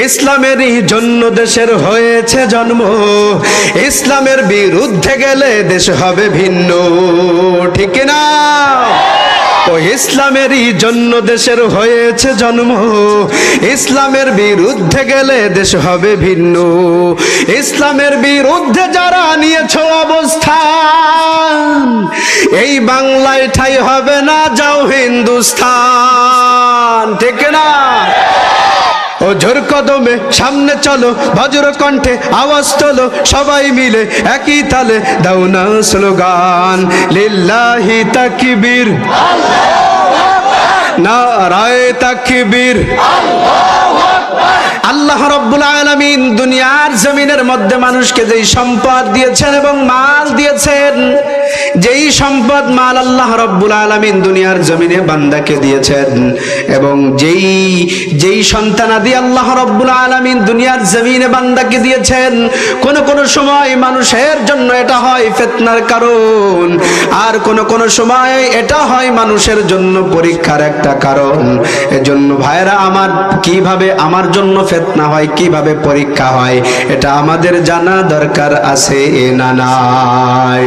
ইসলামেরই জন্য দেশের হয়েছে জন্ম, ইসলামের বিরুদ্ধে গেলে দেশ হবে ভিন্ন, ঠিক না? ও ইসলামেরই জন্য দেশের হয়েছে জন্ম, ইসলামের বিরুদ্ধে গেলে দেশ হবে ভিন্ন। ইসলামের বিরুদ্ধে যারা নিয়েছ অবস্থান, এই বাংলায় ঠাই হবে না, যাও হিন্দুস্তান, ঠিক না? ও জোর কদমে সামনে চলো, বজ্র কণ্ঠে আওয়াজ তোলো, সবাই মিলে একই তালে দাও না স্লোগান, লিল্লাহি তাকবীর, নারায়ে তাকবীর। আল্লাহ রাব্বুল আলামিন দুনিয়ার জমিনের মধ্যে মানুষকে যেই সম্পদ দিয়েছেন এবং মাল দিয়েছেন, যেই সম্পদ মাল আল্লাহ রাব্বুল আলামিন দুনিয়ার জমিনে বান্দাকে দিয়েছেন, এবং যেই সন্তানাদি আল্লাহ রাব্বুল আলামিন দুনিয়ার জমিনে বান্দাকে দিয়েছেন, কোন সময় মানুষের জন্য এটা হয় ফিতনার কারণ, আর কোন সময় এটা হয় মানুষের জন্য পরীক্ষার একটা কারণ। এজন্য ভাইরা আমার, কিভাবে আমার জন্য ফিতনা হয়, কিভাবে পরীক্ষা হয়, এটা আমাদের জানা দরকার আছে না নাই?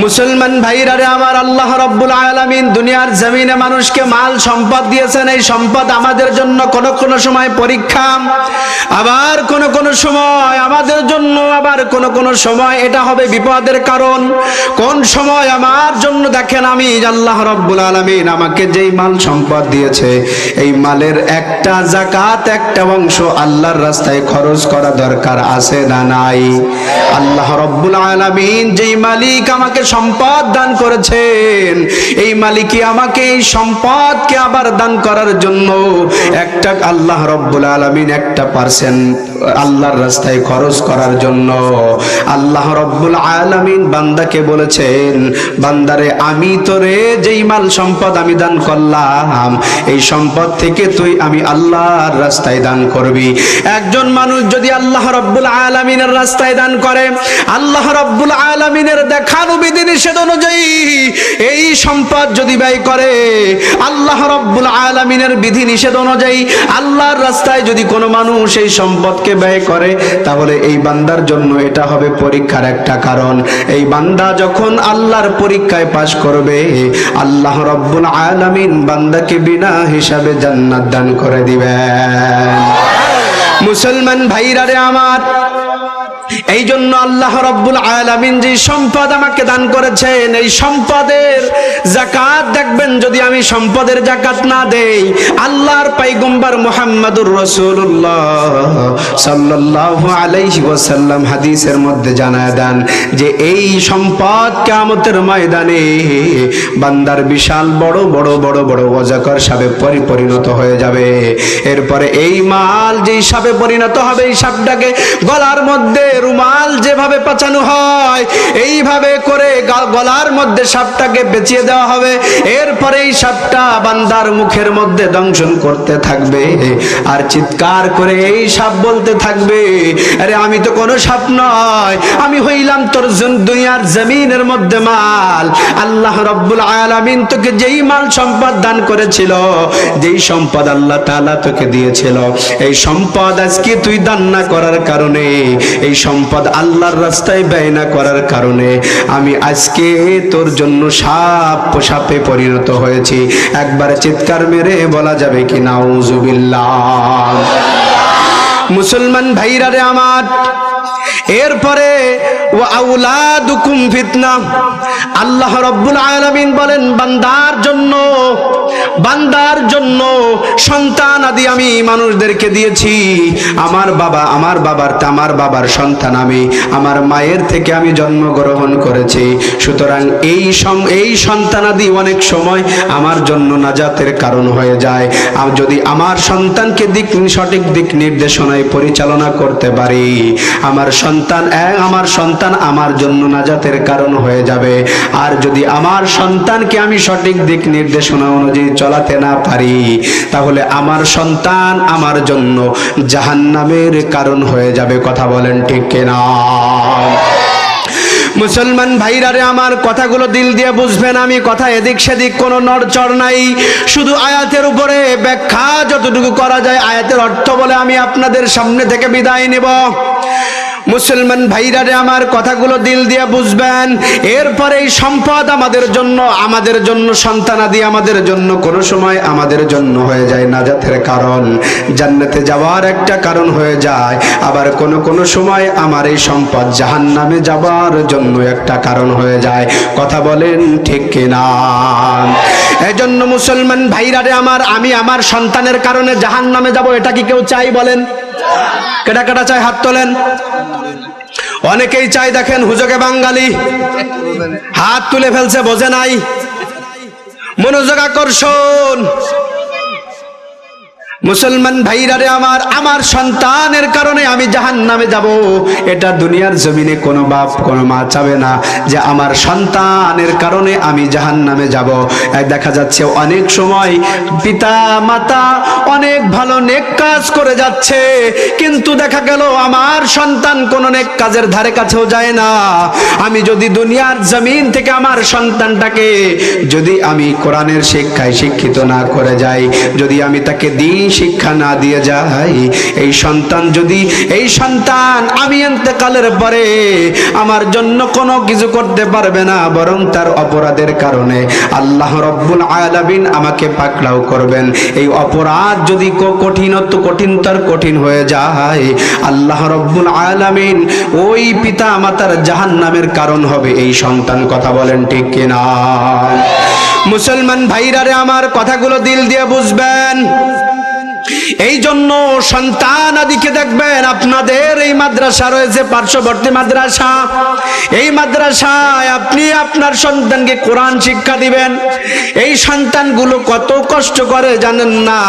মুসলমান ভাইরা রে আমার, আল্লাহ রাব্বুল আলামিন দুনিয়ার জমিনে মানুষকে মাল সম্পদ দিয়েছেন। এই সম্পদ আমাদের জন্য কোন সময় পরীক্ষা, আবার কোন সময় আমাদের জন্য, আবার কোন সময় এটা হবে বিপদের কারণ। কোন সময় আমার জন্য, দেখেন আমি আল্লাহ রাব্বুল আলামিন আমাকে যেই মাল সম্পদ দিয়েছে, এই মালের একটা যাকাত, একটা অংশ আল্লাহর রাস্তায় খরচ করা দরকার আছে না নাই? আল্লাহ রাব্বুল আলামিন যেই মালিক আমাকে সম্পদ দান করেছেন, এই মালিকই আমাকে এই সম্পদকে আবার দান করার জন্য একটা, আল্লাহ রাব্বুল আলামিন 1% আল্লাহর রাস্তায় খরচ করার জন্য আল্লাহ রাব্বুল আলামিন বান্দাকে বলেছেন, বান্দারে আমি তোরে যেই মাল সম্পদ আমি দান করলাম, এই সম্পদ থেকে তুই আমি আল্লাহর রাস্তায় দান করবি। একজন মানুষ যদি আল্লাহ রাব্বুল আলামিনের রাস্তায় দান করে, আল্লাহ রাব্বুল আলামিনের দেখানো বিধিনিষেধ অনুযায়ী এই সম্পদ যদি ব্যয় করে, আল্লাহ রাব্বুল আলামিনের বিধিনিষেধ অনুযায়ী আল্লাহর রাস্তায় যদি কোনো মানুষ এই সম্পদকে ব্যয় করে, তাহলে এই বান্দার জন্য এটা হবে পরীক্ষার একটা কারণ। এই বান্দা যখন আল্লাহর পরীক্ষায় পাশ করবে, আল্লাহ রাব্বুল আলামিন বান্দাকে বিনা হিসাবে জান্নাত দান করে দিবেন। মুসলমান ভাইরা রে আমার, এই জন্য আল্লাহ রাব্বুল আলামিন যে সম্পদ আমাকে দান করেছেন, এই সম্পদের যাকাত দেখবেন, যদি আমি সম্পদের যাকাত না দেই, আল্লাহর পয়গম্বর মুহাম্মদুর রাসূলুল্লাহ সাল্লাল্লাহু আলাইহি ওয়াসাল্লাম হাদিসের মধ্যে জানায় দেন যে এই সম্পদ কিয়ামতের ময়দানে বান্দার বিশাল বড় বড় বড় বড় ওয়াজাকার সাপে পরিণত হয়ে যাবে। এরপরে এই মাল যেই সাপে পরিণত হবে, এই সাপটাকে গলার মধ্যে রুমাল যেভাবে পাচানো হয়, এইভাবে করে গলার মধ্যে সাপটাকে পেঁচিয়ে দেওয়া হবে। এরপরে এই সাপটা বান্দার মুখের মধ্যে দংশন করতে থাকবে, আর চিৎকার করে এই সাপ বলতে থাকবে, আরে আমি তো কোনো সাপ নয়, আমি হইলাম তোর দুনিয়ার জমিনের মধ্যে মাল। আল্লাহ রাব্বুল আলামিন তোকে যেই মাল সম্পদ দান করেছিল, যেই সম্পদ আল্লাহ তাআলা তোকে দিয়েছিল, এই সম্পদ আজকে তুই দান না করার কারণে, এই সম্পদ আল্লাহর রাস্তায় ব্যয় না করার কারণে আমি আজকে তোর জন্য সাপে পরিণত হয়েছি। একবারে চিৎকার মেরে বলা যাবে কি নাউজুবিল্লাহ? মুসলমান ভাইরা রে আমার, এরপরে ওয়া আউলাদুকুম ফিতনা, আল্লাহ রাব্বুল আলামিন বলেন বান্দার জন্য সন্তান আদি আমি মানুষদেরকে দিয়েছি। আমার বাবার সন্তান আমি, আমার মায়ের থেকে আমি জন্মগ্রহণ করেছি। সুতরাং এই সন্তান আদি অনেক সময় আমার জন্য নাজাতের কারণ হয়ে যায়। যদি আমার সন্তানকে সঠিক দিক নির্দেশনায় পরিচালনা করতে পারি, আমার সন্তান আমার জন্য নাজাতের কারণ হয়ে যাবে। আর যদি আমার সন্তানকে আমি সঠিক দিক নির্দেশনা অনুযায়ী চলাতে না পারি, তাহলে আমার সন্তান আমার জন্য জাহান্নামের কারণ হয়ে যাবে। কথা বলেন ঠিক কিনা? মুসলমান ভাইরা রে আমার, কথাগুলো দিল দিয়ে বুঝবেন। আমি কথা এদিক সেদিক কোনো নড়চড় নাই, শুধু আয়াতের উপরে ব্যাখ্যা যতটুকু করা যায় আয়াতের অর্থ বলে আমি আপনাদের সামনে থেকে বিদায় নেব। মুসলমান ভাইরা রে আমার, কথাগুলো দিল দিয়ে বুঝবেন। এরপরে এই সম্পদ আমাদের জন্য সন্তানাদি আমাদের জন্য কোনো সময় আমাদের জন্য হয়ে যায় নাজাতের কারণ, জান্নাতে যাওয়ার একটা কারণ হয়ে যায়। আবার কোনো সময় আমার এই সম্পদ জাহান্নামে যাওয়ার জন্য একটা কারণ হয়ে যায়। কথা বলেন ঠিক কিনা? এজন্য মুসলমান ভাইরা রে আমার, আমি আমার সন্তানের কারণে জাহান্নামে যাব, এটা কি কেউ চাই বলেন? কেটা কেটা চাই? হাত তোলেন। অনেকেই চাই, দেখেন হুজুগে বাঙালি হাত তুলে ফেলছে, বোঝে নাই। মনোযোগ আকর্ষণ। মুসলমান ভাইরা রে আমার, আমার সন্তানের কারণে আমি জাহান্নামে যাব, এটা দুনিয়ার জমিনে কোনো বাপ কোনো মা চাবে না যে আমার সন্তানের কারণে আমি জাহান্নামে যাব। দেখা যাচ্ছে অনেক সময় পিতা মাতা অনেক ভালো নেক কাজ করে যাচ্ছে, কিন্তু দেখা গেল আমার সন্তান কোনো নেক কাজের ধারে কাছেও যায় না। আমি যদি দুনিয়ার জমিন থেকে আমার সন্তানটাকে যদি আমি কোরআনের শিক্ষায় শিক্ষিত না করে যাই, যদি আমি তাকে দিন শিক্ষা না দিয়ে যাই, এই সন্তান আমি ইন্তেকালের পরে আমার জন্য কোনো কিছু করতে পারবে না, বরং তার অপরাধের কারণে আল্লাহ রব্বুল আলামিন আমাকে পাকড়াও করবেন। এই অপরাধ যদি কঠিনতর কঠিন হয়ে যায়, আল্লাহ রব্বুল আলামিন ওই পিতা মাতার জাহান্নামের কারণ হবে এই সন্তান। কথা বলেন ঠিক কিনা? মুসলমান ভাইরা রে আমার, কথাগুলো দিল দিয়ে বুঝবেন। এই জন্য সন্তান আদিকে দেখবেন, আপনাদের এই মাদ্রাসা রয়েছে, পার্শ্ববর্তী মাদ্রাসা, এই মাদ্রাসায় আপনি আপনার সন্তানকে কোরআন শিক্ষা দিবেন। এই সন্তানগুলো কত কষ্ট করে জানেন না?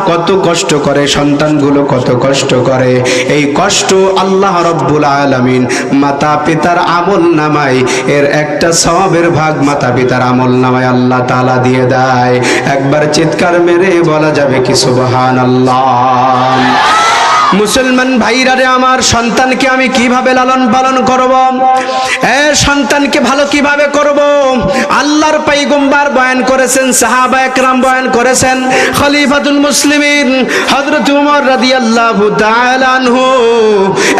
কত কষ্ট করে সন্তানগুলো, কত কষ্ট করে। এই কষ্ট আল্লাহ রব্বুল আলামিন মাতা পিতার আমল নামায় এর একটা সওয়াবের ভাগ মাতা পিতার আমল নামায় আল্লাহ তাআলা দিয়ে দেয়। একবার চিৎকার মেরে বলা যাবে কি সুবহানাল্লাহ। মুসলমান ভাইরা রে আমার, সন্তানকে আমি কিভাবে লালন পালন করব? সন্তানকে ভালো কিভাবে করব? আল্লাহর পয়গম্বর বয়ান করেছেন, সাহাবা একরাম বয়ান করেছেন, খলিফাতুল মুসলিমিন হযরত ওমর রাদিয়াল্লাহু তাআলা আনহু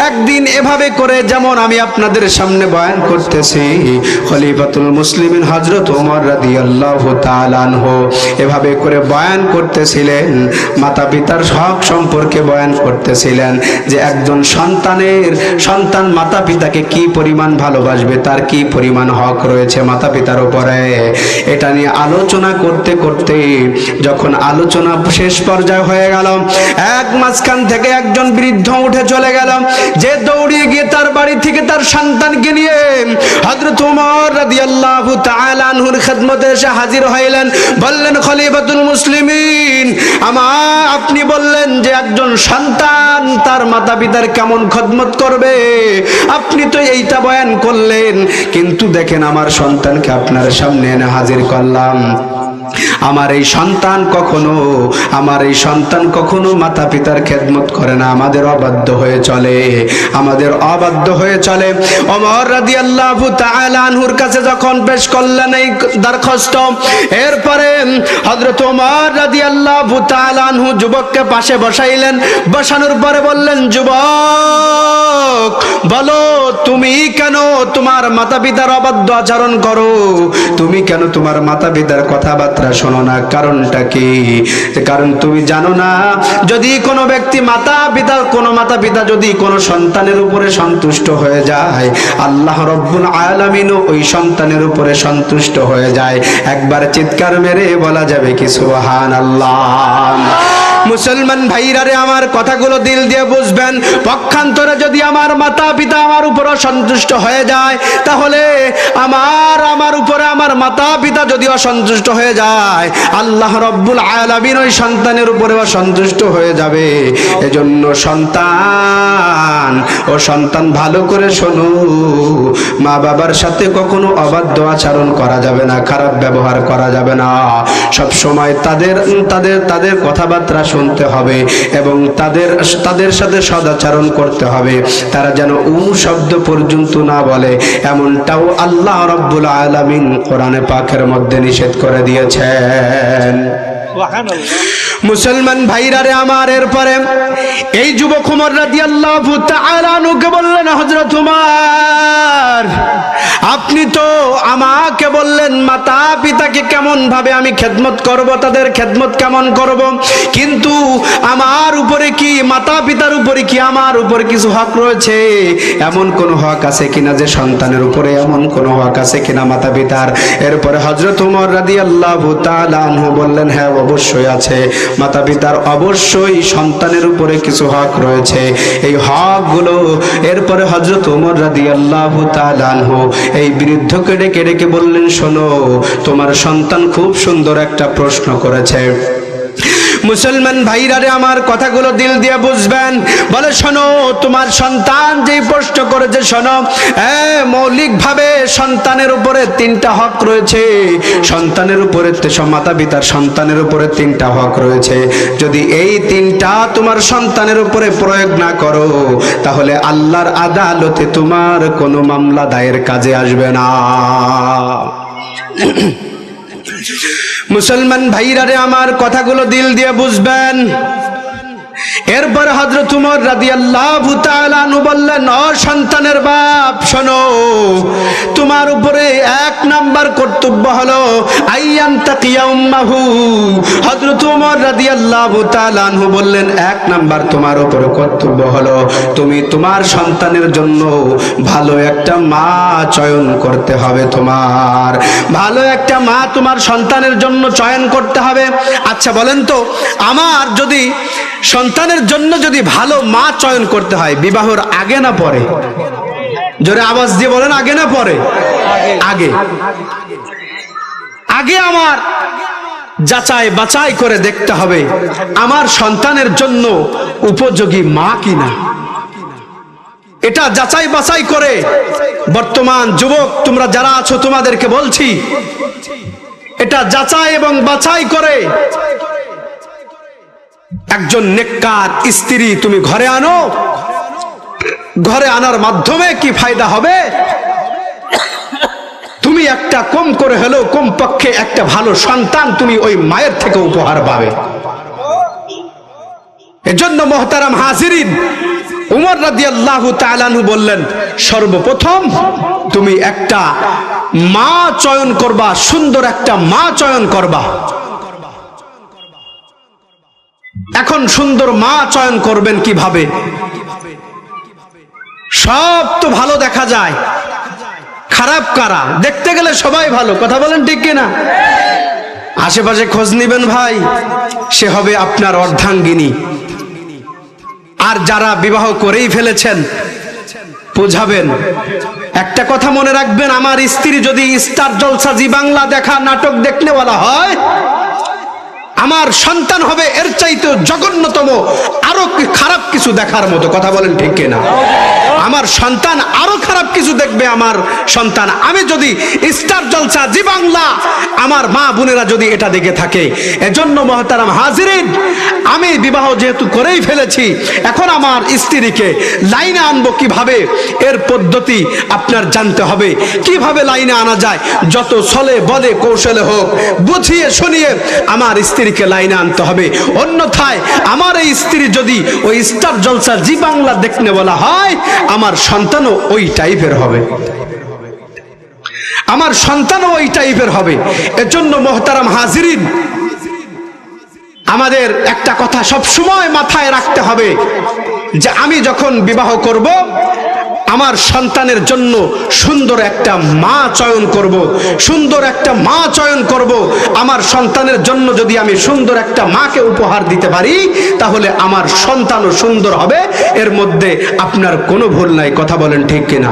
একদিন এভাবে করে, যেমন আমি আপনাদের সামনে বয়ান করতেছি, খলিফাতুল মুসলিমিন হযরত ওমর রাদিয়াল্লাহু তাআলা আনহু এভাবে করে বয়ান করতেছিলেন, মাতা পিতার হক সম্পর্কে বয়ান করতেছিলেন, যে একজন সন্তান মাতা পিতাকে কি পরিমাণ ভালোবাসবে, তার কি পরিমাণ হক রয়েছে মাতা পিতার উপরে। এটা নিয়ে আলোচনা করতে করতে যখন আলোচনা শেষ পর্যায়ে হয়ে গেল, এক মাঝখান থেকে একজন বৃদ্ধ উঠে চলে গেল, যে দৌড়িয়ে গিয়ে তার বাড়ি থেকে তার সন্তানকে নিয়ে হযরত ওমর রাদিয়াল্লাহু তাআলা আনহুর খেদমতে এসে হাজির হইলেন। বললেন, খলিফাতুল মুসলিমিন, আপনি বললেন যে একজন সন্তান তার মাতা পিতার কেমন খেদমত করবে, আপনি তো এইটা বয়ান করলেন, কিন্তু দেখেন আমার সন্তানকে আপনার সামনে এনে হাজির করলাম। আমার এই সন্তান কখনো মাতা পিতার খেদমত করে না, আমাদের অবাধ্য হয়ে চলে। ওমর রাদিয়াল্লাহু তাআলা আনহুর কাছে যখন পেশ করলেন এই দরখাস্ত, এরপরে হযরত ওমর রাদিয়াল্লাহু তাআলা আনহু যুবককে পাশে বসাইলেন। বসানোর পরে বললেন, যুবক বলো, তুমি কেন তোমার মাতা পিতার অবাধ্য আচরণ করো? তুমি কেন তোমার মাতা পিতার কথাবার্তা শোনো না? কারণটা কি? কারণ তুমি জানো না, যদি কোনো ব্যক্তি মাতা পিতা যদি কোনো সন্তানের উপরে সন্তুষ্ট হয়ে যায়, আল্লাহ রব্বুল আলামিনও ওই সন্তানের উপরে সন্তুষ্ট হয়ে যায়। একবার চিৎকার মেরে বলা যাবে কি সুবহানাল্লাহ। মুসলমান ভাইরা রে আমার, কথাগুলো দিল দিয়ে বুঝবেন। পক্ষান্তরে যদি আমার মাতা পিতা আমার উপর অসন্তুষ্ট হয়ে যায়, তাহলে আমার উপরে আমার মাতা পিতা যদি অসন্তুষ্ট হয়ে যায়, আল্লাহ রব্বুল আলামিন ওই সন্তানের উপরে অসন্তুষ্ট হয়ে যাবে। এজন্য সন্তান ভালো করে শোনো, মা বাবার সাথে কখনো অবাধ্য আচরণ করা যাবে না, খারাপ ব্যবহার করা যাবে না। সব সময় তাদের কথাবার্তা শুনতে হবে এবং তাদের সাথে সদাচরণ করতে হবে, তারা যেন শব্দ পর্যন্ত না বলে, এমনটাও আল্লাহ রাব্বুল আলামিন কোরআনে পাকের মধ্যে নিষেধ করে দিয়েছেন। মুসলমান ভাইরা রে আমার, এরপরে এই যুবক ওমর রাদিয়াল্লাহু তাআলা আনহুকে বললেন, হযরত ওমর, আপনি তো আমাকে বললেন মাতা পিতাকে কেমন ভাবে আমি খেদমত করব, তাদের খেদমত কেমন করব, কিন্তু আমার উপরে কি, মাতা পিতার উপরে কি আমার উপরে কিছু হক রয়েছে? এমন কোন হক আছে কিনা যে সন্তানের উপরে এমন কোন হক আছে কিনা মাতা পিতার? এরপরে হযরত ওমর রাদিয়াল্লাহু তাআলা আনহু বললেন, হ্যাঁ অবশ্যই আছে, মাতা পিতার অবশ্যই সন্তানের উপরে কিছু হক রয়েছে, এই হকগুলো। এরপরে হযরত ওমর রাদিয়াল্লাহু তাআলা আনহু এই বৃদ্ধকে ডেকে ডেকে বললেন, শোনো, তোমার সন্তান খুব সুন্দর একটা প্রশ্ন করেছে। মুসলমান ভাইরা রে আমার, কথাগুলো দিল দিয়ে বুঝবেন। বলে, শোনো, তোমার সন্তান যে প্রশ্ন করেছে, শোনো, মৌলিক ভাবে সন্তানের উপরে 3টা হক রয়েছে। সন্তানের উপরে, মাতা পিতার সন্তানের উপরে 3টা হক রয়েছে। যদি এই 3টা তোমার সন্তানের উপরে প্রয়োগ না করো, তাহলে আল্লাহর আদালতে তোমার কোনো মামলা দায়ের কাজে আসবে না। মুসলমান ভাইরা রে আমার, কথাগুলো দিল দিয়ে বুঝবেন। এরপর হযরত ওমর রাদিয়াল্লাহু তাআলা আনহু বললেন, ও সন্তানের বাপ, শোনো, তোমার উপরে 1 নাম্বার কর্তব্য হলো আইয়ান তাকিয়া উম্মাহু। হযরত ওমর রাদিয়াল্লাহু তাআলা আনহু বললেন, 1 নাম্বার তোমার উপরে কর্তব্য হলো তুমি তোমার সন্তানের জন্য ভালো একটা মা চয়ন করতে হবে। তোমার ভালো একটা মা তোমার সন্তানের জন্য চয়ন করতে হবে। আচ্ছা বলেন তো, আমার যদি সন্তানের জন্য যদি ভালো মা চয়ন করতে হয়, বিবাহের আগে না পরে? জোরে আওয়াজ দিয়ে বলেন, আগে না পরে? আগে। আগে আমার যাচাই বাছাই করে দেখতে হবে আমার সন্তানের জন্য উপযোগী মা কিনা। এটা যাচাই বাছাই করে, বর্তমান যুবক তোমরা যারা আছো তোমাদেরকে বলছি, এটা যাচাই এবং বাছাই করে একজন নেককার স্ত্রী তুমি ঘরে আনো। ঘরে আনার মাধ্যমে কি ফায়দা হবে? তুমি একটা কম করে হলেও কমপক্ষে একটা ভালো সন্তান তুমি ওই মায়ের থেকে উপহার পাবে। এজন্য মুহতারাম হাজিরিন, ওমর রাদিয়াল্লাহু তাআলা আনহু বললেন, সর্বপ্রথম তুমি একটা মা চয়ন করবা, সুন্দর একটা মা চয়ন করবা। এখন সুন্দর মা চয়ন করবেন কিভাবে? সব তো ভালো দেখা যায়, খারাপ কারা? দেখতে গেলে সবাই ভালো, কথা বলেন ঠিক কিনা? আশেপাশে খোঁজ নিবেন ভাই, সে হবে আপনার অর্ধাঙ্গিনী। আর যারা বিবাহ করেই ফেলেছেন, বোঝাবেন। একটা কথা মনে রাখবেন, আমার স্ত্রী যদি স্টার জলসা, জি বাংলা দেখা নাটক দেখতে বলা হয়, আমার সন্তান হবে এর চাইতে জঘন্যতম আরো খারাপ কিছু দেখার মতো, কথা বলেন ঠিক কিনা? আমার সন্তান আরো খারাপ কিছু দেখবে। আমার সন্তান, আমি যদি স্টার জলসা, জি বাংলা, আমার মা বোনেরা যদি এটা দেখে থাকে। এজন্য মুহতারাম হাজিরিন, আমি বিবাহ যেহেতু করেই ফেলেছি, এখন আমার স্ত্রীকে লাইনে আনবো কিভাবে, এর পদ্ধতি আপনার জানতে হবে। কিভাবে লাইনে আনা যায়, যত ছলে বলে কৌশলে হোক, বুঝিয়ে শুনিয়ে আমার স্ত্রীকে লাইনে আনতে হবে। অন্যথায় আমার এই স্ত্রী যদি ওই স্টার জলসা, জি বাংলা দেখতে বলা হয়, আমার সন্তানও ওই টাইপের হবে। আমার সন্তানও ওই টাইপের হবে। এজন্য মুহতারাম হাজিরিন, আমাদের একটা কথা সব সময় মাথায় রাখতে হবে যে আমি যখন বিবাহ করব, আমার সন্তানের জন্য সুন্দর একটা মা চয়ন করব, সুন্দর একটা মা চয়ন করব। আমার সন্তানের জন্য যদি আমি সুন্দর একটা মাকে উপহার দিতে পারি, তাহলে আমার সন্তানও সুন্দর হবে। এর মধ্যে আপনার কোনো ভুল নাই, কথা বলেন ঠিক কিনা?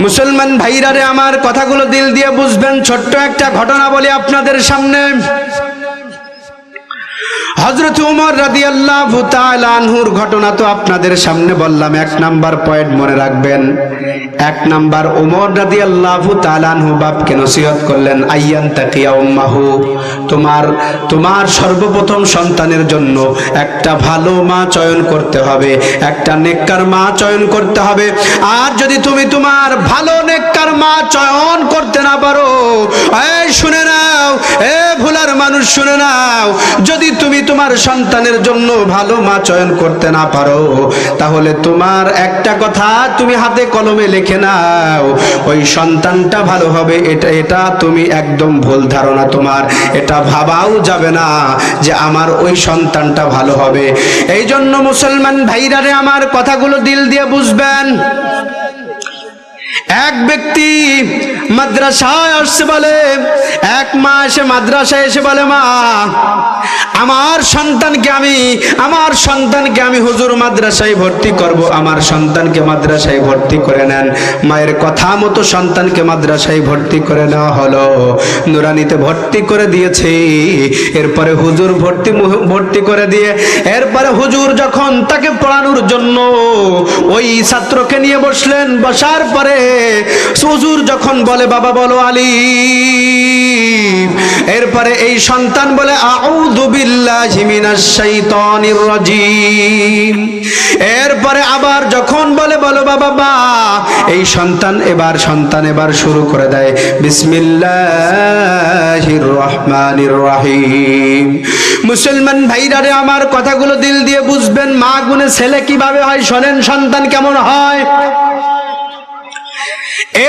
মুসলমান ভাইরা রে আমার, কথাগুলো দিল দিয়ে বুঝবেন। ছোট্ট একটা ঘটনা বলি আপনাদের সামনে। হযরত ওমর রাদিয়াল্লাহু তাআলা আনহুর ঘটনা তো আপনাদের সামনে বললাম। 1 নাম্বার পয়েন্ট মনে রাখবেন। 1 নাম্বার, ওমর রাদিয়াল্লাহু তাআলা আনহু বাপকে নসিহত করলেন, আইয়ান তাকিয়া উম্মাহু, তোমার সর্বপ্রথম সন্তানের জন্য একটা ভালো মা চয়ন করতে হবে, একটা নেককার মা চয়ন করতে হবে। আর যদি তুমি তোমার ভালো নেককার মা চয়ন করতে না পারো, এই শুনে নাও, এ ভুলার মানুষ শুনে নাও, যদি তুমি তোমার সন্তানের জন্য ভালো মা চয়ন করতে না পারো, তাহলে তোমার একটা কথা তুমি হাতে কলমে লিখে নাও, ওই সন্তানটা ভালো হবে এটা তুমি একদম ভুল ধারণা তোমার, এটা ভাবাও যাবে না যে আমার ওই সন্তানটা ভালো হবে। এই জন্য মুসলমান ভাইরা রে, আমার কথাগুলো দিল দিয়ে বুঝবেন। এক ব্যক্তি মাদ্রাসায় আসছে, বলে, এক মা এসে মাদ্রাসায় এসে বলে, মা আমার সন্তানকে আমি হুজুর মাদ্রাসায় ভর্তি করব, আমার সন্তানকে মাদ্রাসায় ভর্তি করে নেন। মায়ের কথা মতো সন্তানকে মাদ্রাসায় ভর্তি করে নেওয়া হলো, নুরানিতে ভর্তি করে দিয়েছে। এরপরে হুজুর ভর্তি করে দিয়ে এরপরে হুজুর যখন তাকে পড়ানোর জন্য ওই ছাত্রকে নিয়ে বসলেন, বসার পরে হুজুর যখন বলে, বাবা বলো আলিফ, এরপরে এই সন্তান বলে আউযু বিল্লাহি মিনাশ শাইতানির রাজিম। এরপরে আবার যখন বলে বলো বাবা বা, এই সন্তান এবার শুরু করে দেয় বিসমিল্লাহির রহমানির রহিম। মুসলমান ভাইরা রে, আমার কথাগুলো দিল দিয়ে বুঝবেন। মা গুণে ছেলে কিভাবে হয় শোনেন, সন্তান কেমন হয়।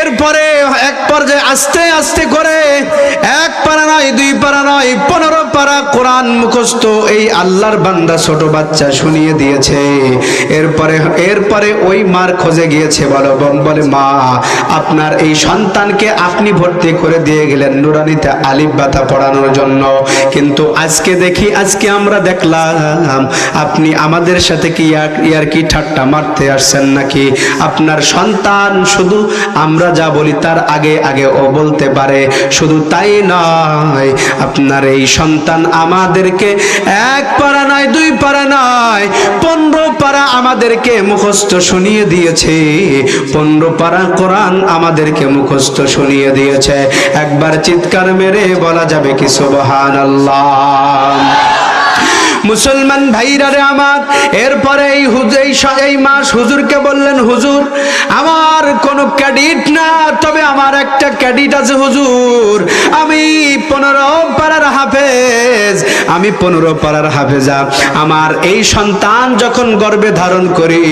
এরপরে এক পর্যায়ে আস্তে আস্তে করে 1 পারা নয়, 2 পারা নয়, 15 পারা কোরআন মুখস্থ এই আল্লাহর বান্দা ছোট বাচ্চা শুনিয়ে দিয়েছে। এরপরে ওই মার খোঁজে গিয়েছে, বলে মা আপনার এই সন্তানকে আপনি ভর্তি করে দিয়ে গেলেন নুরানিতে আলিফ বাতা পড়ানোর জন্য, কিন্তু আজকে আমরা দেখলাম আপনি আমাদের সাথে কি ইয়ারকি ঠাট্টা মারতে আসছেন নাকি? আপনার সন্তান শুধু আমরা যা বলি তার আগে আগে ও বলতে পারে, শুধু তাই নয়, আপনার এই সন্তান আমাদেরকে 1 পারা নয়, 2 পারা নয়, 15 পারা আমাদেরকে মুখস্থ শুনিয়ে দিয়েছে, 15 পারা কোরআন আমাদেরকে মুখস্থ শুনিয়ে দিয়েছে। একবার চিৎকার মেরে বলা যাবে কি সুবহানাল্লাহ। মুসলমান ভাইরা রে আমার, এরপরে এই মাস হুজুরকে বললেন, হুজুর আমার কোনো ক্রেডিট না, তবে আমার একটা ক্রেডিট আছে হুজুর, আমি 15 পারার হাফেজ, আমি 15 পারার হাফেজা। আমার এই সন্তান যখন গর্ভে ধারণ করি,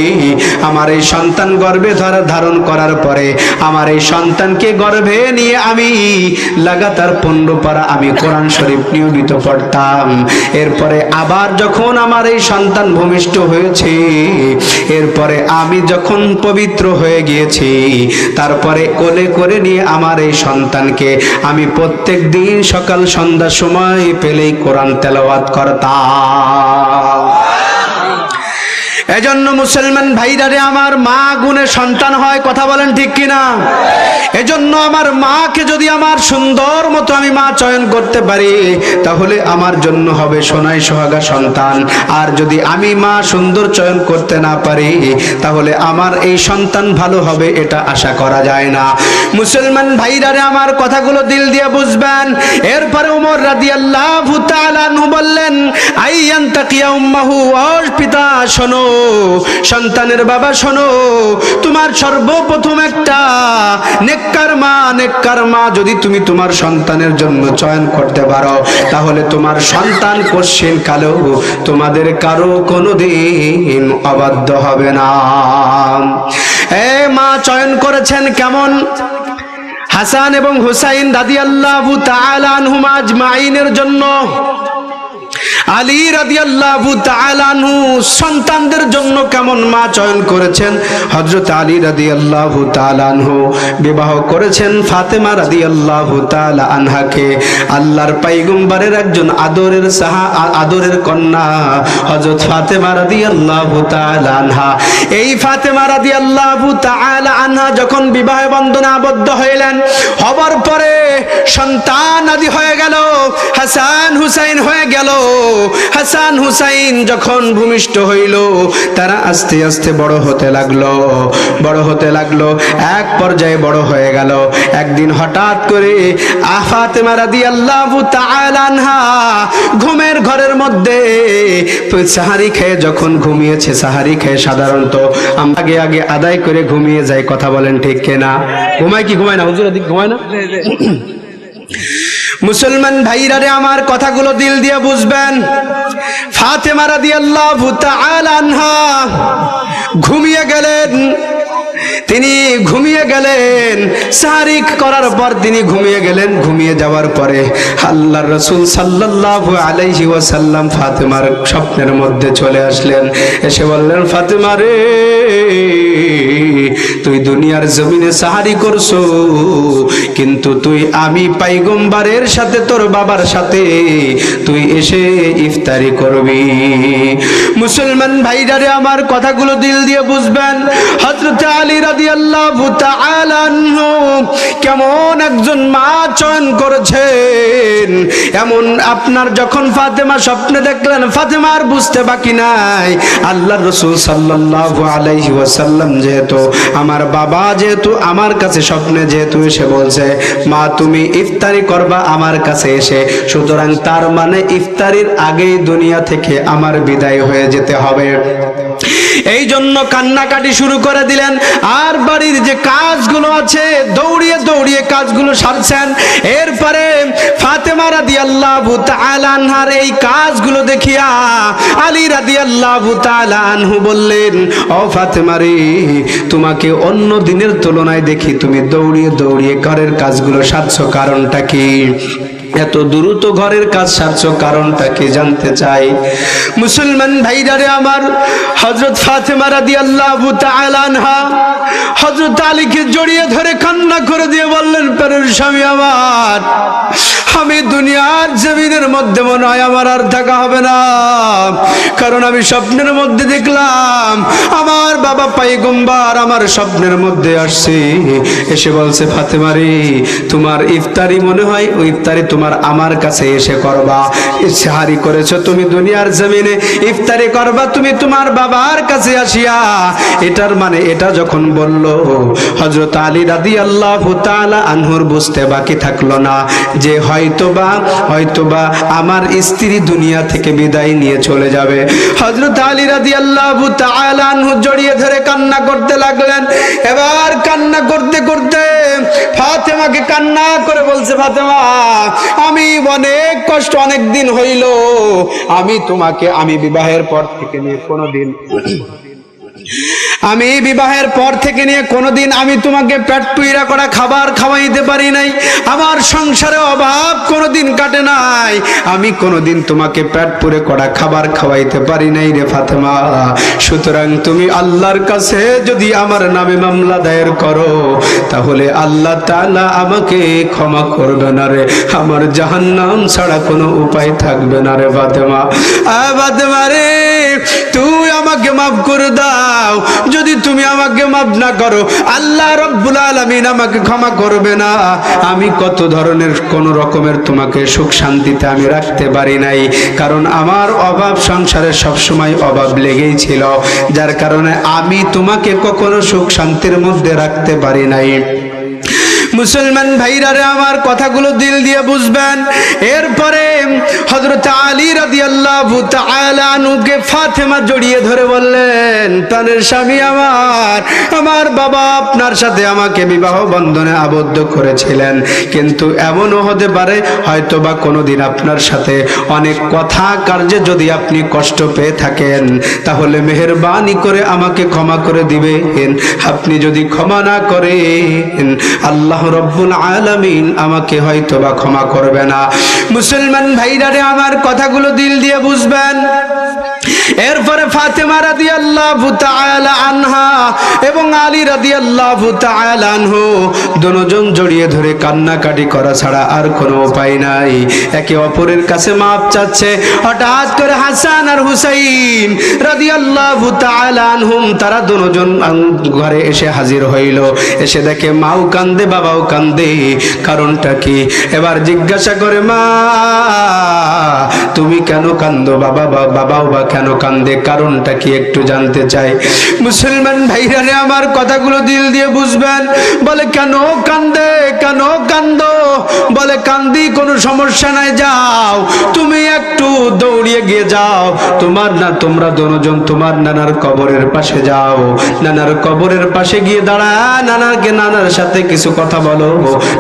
আমার এই সন্তান গর্ভে ধারণ করার পরে আমার এই সন্তানকে গর্ভে নিয়ে আমি লাগাতার 15 পারা আমি কোরআন শরীফ নিয়মিত পড়তাম। এরপরে আবার যখন আমার এই সন্তান ভূমিষ্ঠ হয়েছে, এরপরে আমি যখন পবিত্র হয়ে গিয়েছি, তারপরে কোলে করে নিয়ে আমার এই সন্তানকে আমি প্রত্যেক দিন সকাল সন্ধ্যা সময় পেলেই কোরআন তেলাওয়াত করতাম। এজন্য মুসলমান ভাইরা রে আমার, মা গুণে সন্তান হয়, কথা বলেন ঠিক কিনা? এজন্য আমার মাকে যদি আমার সুন্দর মতো আমি মা চয়ন করতে পারি, তাহলে আমার জন্য হবে সোনায় সোহাগা সন্তান। আর যদি আমি মা সুন্দর চয়ন করতে না পারি, তাহলে আমার এই সন্তান ভালো হবে এটা আশা করা যায় না। মুসলমান ভাইরা রে আমার, কথাগুলো দিল দিয়ে বুঝবেন। এরপরে ওমর রাদিয়াল্লাহু তাআলা আনহু বললেন, আইয়ান তাকিয়া উম্মাহু, ও পিতা শোনো, সন্তানের বাবা শোনো, তোমার সর্বপ্রথম একটা নেককার মা যদি তুমি তোমার সন্তানের জন্য চয়ন করতে পারো, তাহলে তোমার সন্তান কোশ্চিন কালেও তোমাদের কারো কোনোদিন অবাধ্য হবে না। মা চয়ন করেছেন কেমন? হাসান এবং হুসাইন রাদিয়াল্লাহু তাআলা আনহুমা আজমাইনের জন্য, আলী রাদিয়াল্লাহু তাআলা আনহু সন্তানদের জন্য কেমন মা চয়ন করেছেন। হযরত আলী রাদিয়াল্লাহু তাআলা আনহু বিবাহ করেছেন ফাতেমা রাদিয়াল্লাহু তাআলা আনহাকে, আল্লাহর পয়গম্বরের একজন আদরের কন্যা হযরত ফাতেমা রাদিয়াল্লাহু তাআলা আনহা। এই ফাতেমা রাদিয়াল্লাহু তাআলা আনহা যখন বিবাহ বন্ধনে আবদ্ধ হইলেন, হবার পরে সন্তান আদি হয়ে গেল, হাসান হুসাইন হয়ে গেল। হাসান হুসাইন যখন ভূমিষ্ঠ হইল, তারা আস্তে আস্তে বড় হতে লাগলো। এক পর্যায়ে বড় হয়ে গেল। একদিন হঠাৎ করে ফাতেমা রাদিয়াল্লাহু তাআলা আনহা ঘুমের ঘরের মধ্যে সাহারি খেয়ে যখন ঘুমিয়েছে, সাহারি খেয়ে সাধারণত আগে আগে আদায় করে ঘুমিয়ে যায়, কথা বলেন ঠিক কিনা? ঘুমায় কি ঘুমায় না? হুজুর এদিক ঘুমায় না? মুসলমান ভাইরা রে, আমার কথাগুলো দিল দিয়ে বুঝবেন। ফাতেমা রাদিয়াল্লাহু তাআলা আনহা ঘুমিয়ে গেলেন। তিনি ঘুমিয়ে গেলেন, সাহারি করার পর তিনি ঘুমিয়ে গেলেন। ঘুমিয়ে যাওয়ার পরে আল্লাহর রাসূল সাল্লাল্লাহু আলাইহি ওয়াসাল্লাম ফাতেমার স্বপ্নের মধ্যে চলে আসলেন। এসে বললেন, ফাতেমা রে, তুই দুনিয়ার জমিনে সাহারি করছো, কিন্তু তুই আমি পয়গম্বরের সাথে, তোর বাবার সাথে তুই এসে ইফতারি করবি। মুসলমান ভাইরা রে, আমার কথাগুলো দিল দিয়ে বুঝবেন। হযরত আলী রাদিয়াল্লাহু তাআলা আনহু কেমন একজন মা চয়ন করেছেন। এমন আপনার যখন ফাতেমা স্বপ্নে দেখলেন, ফাতেমার বুঝতে বাকি নাই, আল্লাহর রাসূল সাল্লাল্লাহু আলাইহি ওয়াসাল্লাম যেহেতু আমার বাবা, যেহেতু আমার কাছে স্বপ্নে যেহেতু এসে বলছে, মা তুমি ইফতারি করবা আমার কাছে এসে, সুতরাং তার মানে ইফতারির আগেই দুনিয়া থেকে আমার বিদায় হয়ে যেতে হবে। এই জন্য কান্নাকাটি শুরু করে দিলেন। আর বাড়ির যে কাজগুলো আছে দৌড়িয়ে দৌড়িয়ে কাজগুলো সারছেন। এরপরে ফাতেমা রাদিয়াল্লাহু তাআলা আনহার এই কাজগুলো দেখিয়া আলী রাদিয়াল্লাহু তাআলা আনহু বললেন, ও ফাতেমা রে, তোমাকে অন্য দিনের তুলনায় দেখি তুমি দৌড়িয়ে দৌড়িয়ে ঘরের কাজগুলো সারছো, কারণটা কি? এত দ্রুত ঘরের কাজ সারছো, কারণটা কি জানতে চাই। মুসলমান ভাইরা রে আমার, হযরত ফাতেমা রাদিয়াল্লাহু তাআলা আনহা হযরত আলীকে জড়িয়ে ধরে কান্না করে দিয়ে বললেন, প্রাণের স্বামী আমার, আমি দুনিয়ার জমিনের মধ্যে মনে হয় আমার আর থাকা হবে না, কারণ আমি স্বপ্নের মধ্যে দেখলাম আমার বাবা পয়গম্বর আমার স্বপ্নের মধ্যে আসছে, এসে বলছে, ফাতেমা রে, তোমার ইফতারি মনে হয় ওই ইফতারি তোমার আমার কাছে এসে করবা। সাহারি করেছো তুমি দুনিয়ার জমিনে, ইফতারি করবা তুমি তোমার বাবার কাছে আসিয়া। এটার মানে এটা যখন বলল, হযরত আলী রাদিয়াল্লাহু তাআলা আনহুর বুঝতে বাকি থাকলো না যে হয়তোবা আমার স্ত্রী দুনিয়া থেকে বিদায় নিয়ে চলে যাবে। হযরত আলী রাদিয়াল্লাহু তাআলা আনহু জড়িয়ে ধরে কান্না করতে লাগলেন। এবার কান্না করতে করতে ফাতেমাকে কান্না করে বলছে, ফাতেমা, আমি অনেক কষ্ট, অনেক দিন হইল আমি বিবাহের পর থেকে নিয়ে কোনোদিন আমি তোমাকে পেট পুইরা করা খাবার খাওয়াইতে পারি নাই। আমার সংসারে অভাব কোনোদিন কাটে নাই, আমি কোনোদিন তোমাকে পেট পুরে করা খাবার খাওয়াইতে পারি নাই রে ফাতেমা। সুতরাং তুমি আল্লাহর কাছে যদি আমার নামে মামলা দায়ের করো, তাহলে আল্লাহ তাআলা আমাকে ক্ষমা করবে না রে, আমার জাহান্নাম ছাড়া কোনো উপায় থাকবে না রে ফাতেমা। ফাতেমা রে, তুই আমাকে মাফ করে দাও। যদি তুমি আমাকে মাফ না করো, আল্লাহ রাব্বুল আলামিন আমাকে ক্ষমা করবে না। আমি কত ধরনের কোন রকমের তোমাকে সুখ শান্তিতে আমি রাখতে পারি নাই, কারণ আমার অভাব সংসারে সবসময় অভাব লেগেই ছিল, যার কারণে আমি তোমাকে কখনো সুখ শান্তির মধ্যে রাখতে পারি নাই। মুসলমান ভাইরা রে, আমার কথাগুলো দিল দিয়ে বুঝবেন। এরপরে হযরত আলী রাদিয়াল্লাহু তাআলা আনহুকে ফাতেমা জড়িয়ে ধরে বললেন, প্রাণের স্বামী আমার বাবা আপনার সাথে আমাকে বিবাহ বন্ধনে আবদ্ধ করেছিলেন, কিন্তু এমনও হতে পারে হয়তোবা কোনোদিন আপনার সাথে অনেক কথা কার্যে যদি আপনি কষ্ট পেয়ে থাকেন, তাহলে মেহেরবানি করে আমাকে ক্ষমা করে দিবেন। আপনি যদি ক্ষমা না করেন, আল্লাহ রব্বুল আলামিন আমাকে হয়তোবা ক্ষমা করবে না। মুসলমান ভাইরা রে, আমার কথাগুলো দিল দিয়ে বুঝবেন। এরপরে ফাতেমা রাদিয়াল্লাহু তাআলা আনহা এবং আলী রাদিয়াল্লাহু তাআলা আনহু দুজন জড়িয়ে ধরে কান্নাকাটি করা ছাড়া আর কোনো উপায় নাই। একে অপরের কাছে মাপ চাচ্ছে। হঠাৎ করে হাসান আর হুসাইন রাদিয়াল্লাহু তাআলা আনহুম তারা দুজন ঘরে এসে হাজির হইল। এসে দেখে মাও কান্দে বাবাও কান্দে, কারণটা কি? এবার জিজ্ঞাসা করে, মা তুমি কেন কান্দো? বাবাও বা কেন কান্দে? কারণটা কি একটু জানতে চাই। মুসলমান ভাইরা আমার কথাগুলো দিল দিয়ে বুঝবেন। বলে কেন কান্দে, কেন কান্দো? বলে কান্দি, কোনো সমস্যা নাই, যাও তুমি একটু দৌড়িয়ে গিয়ে যাও, তোমরা দুজন তোমার নানার কবরের পাশে যাও। নানার কবরের পাশে গিয়ে দাঁড়া, নানার সাথে কিছু কথা বলো,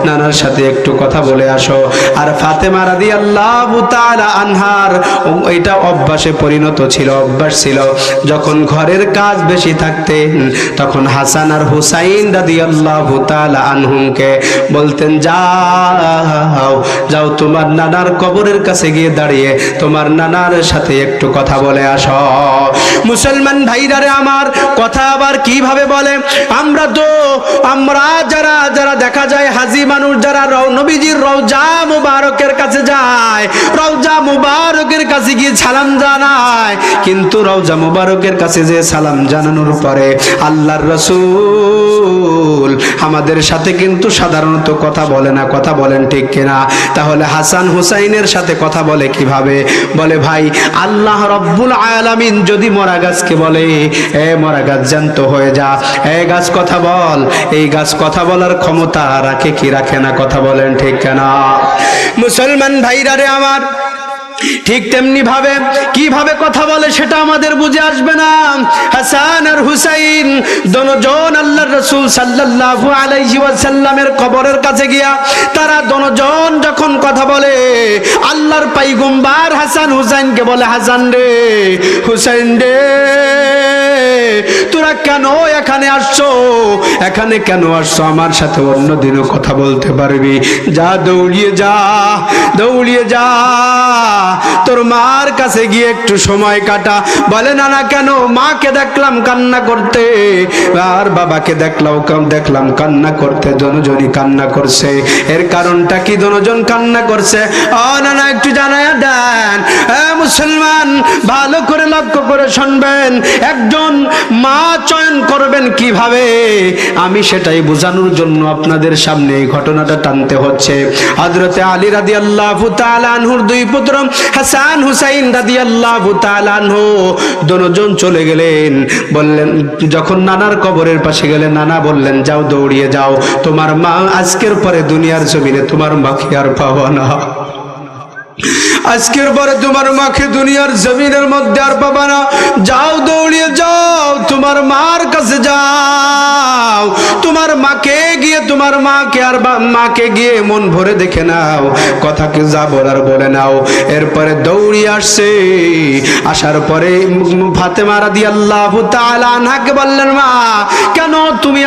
নানার সাথে একটু কথা বলে আসো। আর ফাতেমা রাদিয়াল্লাহু তাআলা আনহার এটা অভ্যাসে পরিণত ছিল, অভ্যাস ছিল। যখন ঘরের কাজ বেশি থাকতেন তখন হাসান আর হুসাইন রাদিয়াল্লাহু তাআলা আনহুমকে বলতেন, যাও তোমার নানার কবরের কাছে গিয়ে দাঁড়িয়ে তোমার নানার সাথে একটু কথা বলে আসো। মুসলমান ভাইরা আমার কথা আবার কিভাবে বলে? আমরা যারা দেখা যায় হাজী মানুষ, যারা নবীজির রওজা মুবারকের কাছে যায়, রওজা মুবারকের কাছে গিয়ে সালাম জানায়, কিন্তু রওজা মুবারকের কাছে যে সালাম জানানোর পরে আল্লাহর রাসূল আমাদের সাথে কিন্তু সাধারণত কথা বলে না। কথা বলেন ঠিক কিনা? তাহলে হাসান হুসাইনের সাথে কথা বলে কিভাবে? বলে, ভাই আল্লাহ রব্বুল আলামিন যদি মরা গাছকে বলে, এ মরা গাছ জ্যান্ত হয়ে যা, এ গাছ কথা বল, এই গাছ কথা বলার ক্ষমতা রাখে কি রাখে না? কথা বলেন ঠিক কিনা? মুসলমান ভাইরা আমার ঠিক তেমনি ভাবে কিভাবে কথা বলে সেটা আমাদের বুঝে আসবে না। হাসান আর হুসাইন দুজন আল্লাহর রাসূল সাল্লাল্লাহু আলাইহি ওয়াসাল্লামের কবরের কাছে গিয়া তারা দুজন যখন কথা বলে, আল্লাহর পয়গম্বর হাসান হুসাইনকে বলে, হাসান রে, হুসাইন রে, তোরা কেন এখানে আসছো? এখানে কেন আসছো? আমার সাথে অন্যদিনও কথা বলতে পারবি, যা দৌড়িয়ে যা, দৌড়িয়ে যা, তোর মার কাছে গিয়ে একটু সময় কাটা। বলে, না না, কেন? মাকে দেখলাম কান্না করতে আর বাবাকে দেখলাম কান্না করতে, দুজনই কান্না করছে। এর কারণটা কি? দুজন কান্না করছে। ও না না, একটু জানায়া দেন। মুসলমান ভালো করে লক্ষ্য করে শুনবেন। একজন মা চয়ন করবেন কিভাবে, আমি সেটাই বোঝানোর জন্য আপনাদের সামনে এই ঘটনাটা টানতে হচ্ছে। হযরতে আলী রাদিয়াল্লাহু তাআলা আনহুর দুই পুত্র হাসান হুসাইন রাদিয়াল্লাহু তাআলা আনহু দুজন চলে গেলেন। বললেন, যখন নানার কবরের পাশে গেলেন, নানা বললেন, যাও দৌড়িয়ে যাও, তোমার মা আজকের পরে দুনিয়ার জমিনে তোমার মাকে আর পাবো না। আজকের পরে তোমার মাকে দুনিয়ার জমিনের মধ্যে আর পাবা না। যাও দৌড়িয়ে যাও, তোমার মার কাছে যাও, তোমার মাকে গিয়ে, তোমার মাকে আর মাকে গিয়ে মন ভরে দেখে নাও, কথাকে যা বলার বলে নাও। এরপরে দৌড়িয়ে আসছে। আসার পরে ফাতেমা রাদিয়াল্লাহু তাআলা আনহাকে বললেন, মা কেন তুমি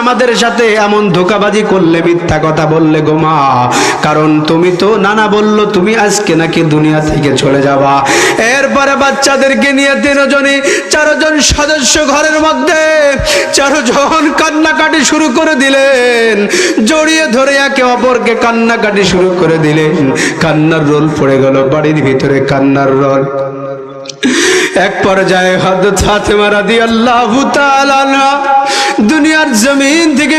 আমাদের সাথে এমন ধোঁকাবাজি করলে, মিথ্যা কথা বললে গো মা? কারণ তুমি তো, নানা বলল তুমি আজকে নাকি দুনিয়া থেকে চলে যাবা। এরপরে বাচ্চাদেরকে নিয়ে চারজন সদস্য ঘরের মধ্যে চারজন কান্নাকাটি শুরু করে দিলেন, জড়িয়ে ধরে একে অপরকে কান্নাকাটি শুরু করে দিলেন। কান্নার রোল পড়ে গেল বাড়ির ভিতরে, কান্নার রোল। এক পর্যায়ে হযরত ফাতেমা রাদিয়াল্লাহু তাআলা দুনিয়ার জমিন থেকে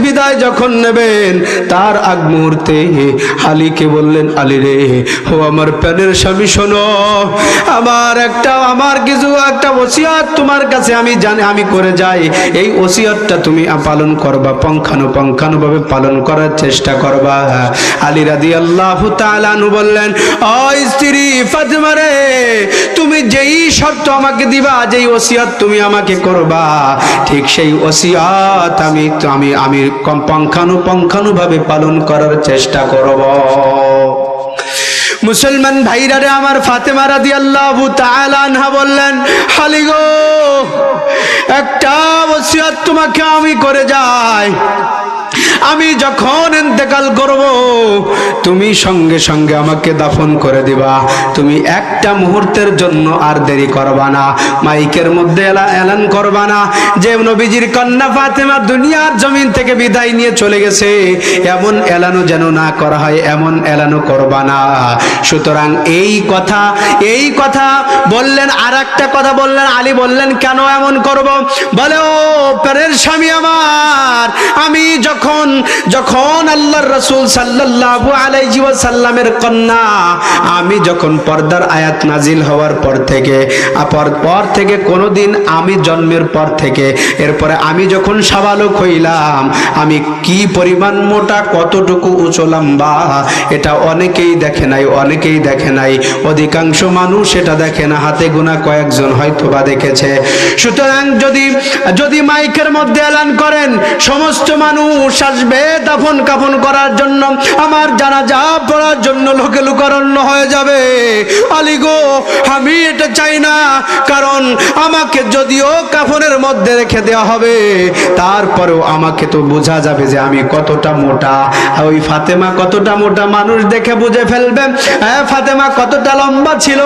বিদায় যখন নেবেন, তার আগ মুহূর্তে আলীকে বললেন, আলী রে, ও আমার প্রাণের স্বামী, শোনো, আমার কিছু একটা ওসিয়ত তোমার কাছে আমি করে যাই। এই ওসিয়তটা তুমি পালন করবা, পুঙ্খানুপুঙ্খভাবে পালন করার চেষ্টা করবা। আলী রাদিয়াল্লাহু তাআলা আনহু বললেন, ও স্ত্রী ফাতেমা রে, তুমি যেই শর্ত আমাকে দিবা, যেই ওসিয়ত তুমি আমাকে করবা, ঠিক সেই ওসিয়ত আমি পুঙ্খানুপুঙ্খভাবে পালন করার চেষ্টা করব। মুসলমান ভাইরা আমার, ফাতেমা রাদিয়াল্লাহু তাআলা আনহা বললেন, আলী গো, একটা ওসিয়ত তোমাকে আমি করে যাই। আমি যখন ইন্তেকাল করব তুমি সঙ্গে সঙ্গে আমাকে দাফন করে দিবা, তুমি একটা মুহূর্তের জন্য আর দেরি করবা না, মাইকের মধ্যে এলান করবা না যে নবীজির কন্যা ফাতেমা দুনিয়ার জমিন থেকে বিদায় নিয়ে চলে গেছে, এমন এলানও যেন না করা হয়, এমন এলানও করবা না। সুতরাং এই কথা বললেন। আর একটা কথা বললেন, আলী বললেন কেন এমন করব? বলে ও প্রাণের স্বামী আমার, আমি যখন আল্লাহর রাসূল সাল্লাল্লাহু আলাইহি ওয়াসাল্লামের কন্যা, আমি যখন পর্দার আয়াত নাজিল হওয়ার পর থেকে কোনোদিন আমি জন্মের পর থেকে এরপরে আমি যখন সাবালক হইলাম, আমি কি পরিমাণ মোটা, কতটুকু উঁচু লম্বা, এটা অনেকেই দেখে নাই, অধিকাংশ মানুষ এটা দেখে না, হাতে গোনা কয়েকজন হয়তো বা দেখেছে। সুতরাং যদি মাইকের মধ্যে এলান করেন সমস্ত মানুষ আসবে দাফন কাফন করার জন্য, আমার জানাজা পড়ার জন্য লোকে লোকারণ্য হয়ে যাবে। আলী গো, আমি এটা চাই না, কারণ আমাকে যদিও কাফনের মধ্যে রেখে দেওয়া হবে, তারপরেও আমাকে তো বোঝা যাবে যে আমি কতটা মোটা। ওই ফাতেমা কতটা মোটা মানুষ দেখে বুঝে ফেলবে, ফাতেমা কতটা লম্বা ছিল